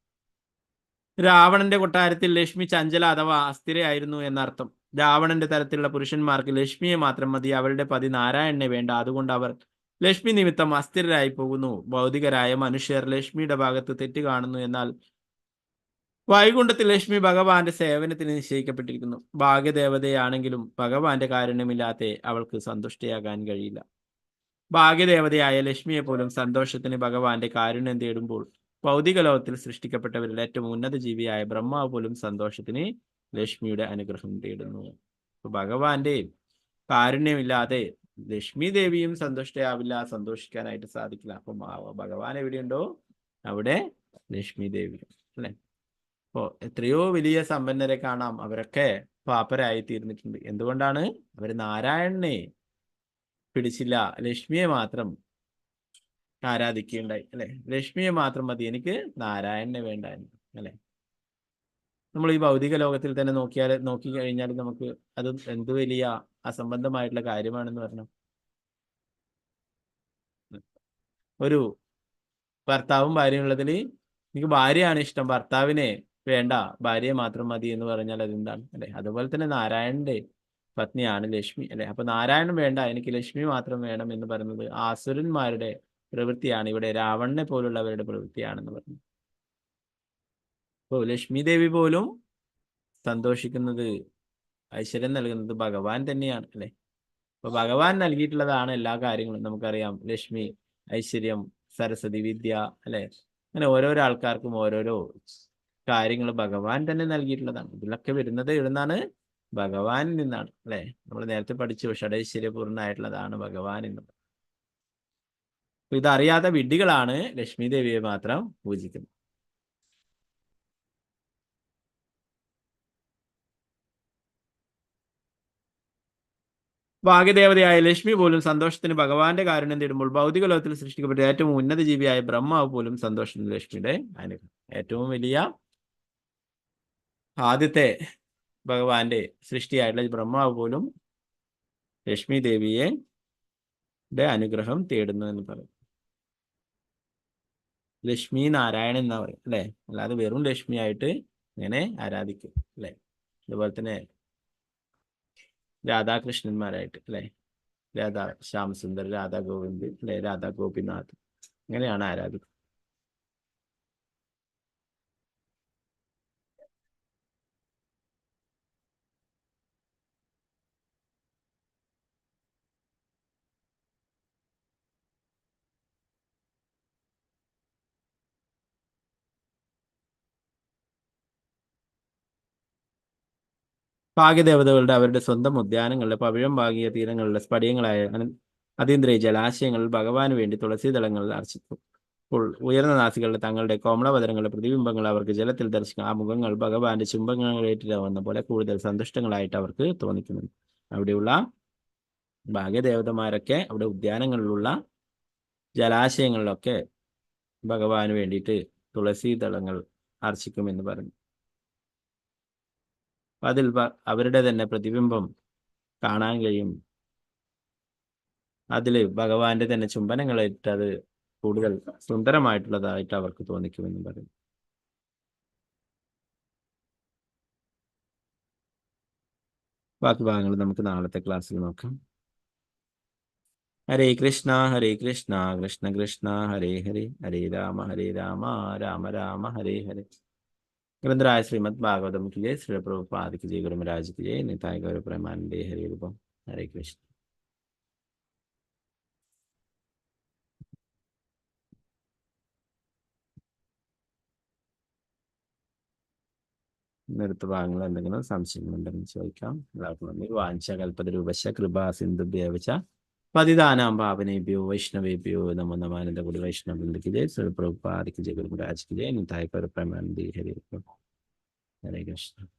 രാവണന്റെ കൊട്ടാരത്തിൽ ലക്ഷ്മി ചഞ്ചല അഥവാ അസ്ഥിരയായിരുന്നു എന്നർത്ഥം. രാവണന്റെ തരത്തിലുള്ള പുരുഷന്മാർക്ക് ലക്ഷ്മിയെ മാത്രം മതി, അവരുടെ പതി നാരായണനെ വേണ്ട. അതുകൊണ്ട് അവർ ലക്ഷ്മി നിമിത്തം അസ്ഥിരരായി പോകുന്നു. ഭൗതികരായ മനുഷ്യർ ലക്ഷ്മിയുടെ ഭാഗത്ത് തെറ്റ് കാണുന്നു. എന്നാൽ വൈകുണ്ഠത്തിൽ ലക്ഷ്മി ഭഗവാന്റെ സേവനത്തിന് നിശ്ചയിക്കപ്പെട്ടിരിക്കുന്നു. ഭാഗ്യദേവതയാണെങ്കിലും ഭഗവാന്റെ കാരുണ്യമില്ലാതെ അവൾക്ക് സന്തുഷ്ടയാകാൻ കഴിയില്ല. ഭാഗ്യദേവതയായ ലക്ഷ്മിയെ പോലും സന്തോഷത്തിന് ഭഗവാന്റെ കാരുണ്യം തേടുമ്പോൾ ഭൗതിക ലോകത്തിൽ സൃഷ്ടിക്കപ്പെട്ടവരിൽ ഏറ്റവും ഉന്നത ജീവിയായ ബ്രഹ്മാവ് പോലും സന്തോഷത്തിന് ലക്ഷ്മിയുടെ അനുഗ്രഹം തേടുന്നു. ഭഗവാന്റെ കാരുണ്യമില്ലാതെ ലക്ഷ്മി ദേവിയും സന്തുഷ്ടയാവില്ല, സന്തോഷിക്കാനായിട്ട് സാധിക്കില്ല. അപ്പം ഭഗവാൻ എവിടെയുണ്ടോ അവിടെ ലക്ഷ്മി ദേവി അല്ലെ. അപ്പോ എത്രയോ വലിയ സമ്പന്നരെ കാണാം, അവരൊക്കെ പാപ്പരായി തീർന്നിട്ടുണ്ട്. എന്തുകൊണ്ടാണ്? അവർ നാരായണനെ പിടിച്ചില്ല, ലക്ഷ്മിയെ മാത്രം ആരാധിക്കുകയുണ്ടായി അല്ലെ. ലക്ഷ്മിയെ മാത്രം മതി, എനിക്ക് നാരായണനെ വേണ്ട അല്ലെ. നമ്മൾ ഈ ഭൗതിക ലോകത്തിൽ തന്നെ നോക്കി കഴിഞ്ഞാൽ നമുക്ക് അത് എന്ത് വലിയ അസംബന്ധമായിട്ടുള്ള കാര്യമാണെന്ന് പറഞ്ഞു. ഒരു ഭർത്താവും ഭാര്യയും ഉള്ളതിൽ എനിക്ക് ഭാര്യയാണ് ഇഷ്ടം, ഭർത്താവിനെ വേണ്ട, ഭാര്യയെ മാത്രം മതി എന്ന് പറഞ്ഞാൽ അതെന്താണ് അല്ലെ. അതുപോലെ തന്നെ നാരായണന്റെ പത്നിയാണ് ലക്ഷ്മി അല്ലെ. അപ്പൊ നാരായണൻ വേണ്ട, എനിക്ക് ലക്ഷ്മി മാത്രം വേണം എന്ന് പറയുന്നത് ആസുരന്മാരുടെ പ്രവൃത്തിയാണ്, ഇവിടെ രാവണനെ പോലുള്ളവരുടെ പ്രവൃത്തിയാണെന്ന് പറഞ്ഞു. അപ്പോൾ ലക്ഷ്മി ദേവി പോലും സന്തോഷിക്കുന്നത്, ഐശ്വര്യം നൽകുന്നത് ഭഗവാൻ തന്നെയാണ് അല്ലെ. അപ്പൊ ഭഗവാൻ നൽകിയിട്ടുള്ളതാണ് എല്ലാ കാര്യങ്ങളും. നമുക്കറിയാം ലക്ഷ്മി, ഐശ്വര്യം, സരസ്വതി, വിദ്യ അല്ലെ. അങ്ങനെ ഓരോരോ ആൾക്കാർക്കും ഓരോരോ കാര്യങ്ങൾ ഭഗവാൻ തന്നെ നൽകിയിട്ടുള്ളതാണ്. ഇതിലൊക്കെ വരുന്നത് എവിടുന്നാണ്? ഭഗവാനിൽ നിന്നാണ് അല്ലെ. നമ്മൾ നേരത്തെ പഠിച്ചു ഷഡൈശ്വര്യപൂർണ്ണമായിട്ടുള്ളതാണ് ഭഗവാൻ എന്നത്. ഇതറിയാത്ത വിഡ്ഢികളാണ് ലക്ഷ്മി ദേവിയെ മാത്രം പൂജിക്കുന്നത്. ഭാഗ്യദേവതയായ ലക്ഷ്മി പോലും സന്തോഷത്തിന് ഭഗവാന്റെ കാരുണ്യം തേടുമ്പോൾ ഭൗതിക ലോകത്തിൽ സൃഷ്ടിക്കപ്പെട്ട ഏറ്റവും ഉന്നത ജീവിയായ ബ്രഹ്മാവ് പോലും സന്തോഷത്തിന് ലക്ഷ്മിയുടെ അനുഗ്രഹം. ഏറ്റവും വലിയ ആദ്യത്തെ ഭഗവാന്റെ സൃഷ്ടിയായിട്ടുള്ള ബ്രഹ്മാവ് പോലും ലക്ഷ്മി ദേവിയെ അനുഗ്രഹം തേടുന്നു എന്ന് പറയും. ലക്ഷ്മി നാരായണൻ എന്നാ പറയും അല്ലെ, അല്ലാതെ വെറും ലക്ഷ്മി ആയിട്ട് ഇങ്ങനെ ആരാധിക്കും അല്ലെ. അതുപോലെ തന്നെ രാധാകൃഷ്ണന്മാരായിട്ട് അല്ലെ, രാധാ ശ്യാമസുന്ദർ, രാധാ ഗോവിന്ദ് അല്ലെ, രാധാ ഗോപിനാഥ്, അങ്ങനെയാണ് ആരാധിക്കുന്നത്. ഭാഗ്യദേവതകളുടെ അവരുടെ സ്വന്തം ഉദ്യാനങ്ങളിലെ പവിഴം ഭാഗിയ തീരങ്ങളിലെ സ്ഫടികങ്ങളായ അതീന്ദ്രിയ ജലാശയങ്ങളിൽ ഭഗവാന് വേണ്ടി തുളസീദളങ്ങളിൽ അർച്ചിക്കും. ഉയർന്ന നാസികളുടെ തങ്ങളുടെ കോമളവതരങ്ങളുടെ പ്രതിബിംബങ്ങൾ അവർക്ക് ജലത്തിൽ ദർശിക്കും. ആ മുഖങ്ങൾ ഭഗവാന്റെ ചുംബങ്ങളേറ്റിലാവുന്ന പോലെ കൂടുതൽ സന്തുഷ്ടങ്ങളായിട്ട് അവർക്ക് തോന്നിക്കുന്നു. അവിടെയുള്ള ഭാഗ്യദേവതമാരൊക്കെ അവിടെ ഉദ്യാനങ്ങളിലുള്ള ജലാശയങ്ങളിലൊക്കെ ഭഗവാന് വേണ്ടിയിട്ട് തുളസീദളങ്ങൾ അർച്ചിക്കുമെന്ന് പറഞ്ഞു. അതിൽ അവരുടെ തന്നെ പ്രതിബിംബം കാണാൻ കഴിയും. അതില് ഭഗവാന്റെ തന്നെ ചുംബനങ്ങളേറ്റ് അത് കൂടുതൽ സുന്ദരമായിട്ടുള്ളതായിട്ട് അവർക്ക് തോന്നിക്കുമെന്ന് പറയും. ബാക്കി ഭാഗങ്ങൾ നമുക്ക് നാളത്തെ ക്ലാസ്സിൽ നോക്കാം. ഹരേ കൃഷ്ണ കൃഷ്ണ കൃഷ്ണ ഹരേ ഹരേ, ഹരേ രാമ രാമ രാമ ഹരേ ഹരേ. ഗ്രന്ഥരായ ശ്രീമദ് ഭാഗവതം की जय, श्री प्रभुपाद की जय, गुरु महाराज की जय, निताय गौर प्रेमानंदे हरि रूपम. हरे कृष्ण. അടുത്ത ഭാഗങ്ങൾ എന്തെങ്കിലും സംശയങ്ങളുണ്ടെന്ന് ചോദിക്കാം. എല്ലാവർക്കും നന്ദി. വാഞ്ചകൽപതരൂപശ കൃപാ സിന്ധുഭ്യവച പതിതാനാം പാവനേഭ്യോ വൈഷ്ണവേഭ്യോ നമോ നമാനന്ദ ഗുരു വൈഷ്ണവ की जय, श्री प्रभुपाद की जय, गुरु महाराज की जय, निताय गौर प्रेमानंदे हरि रूपम. हरे कृष्ण.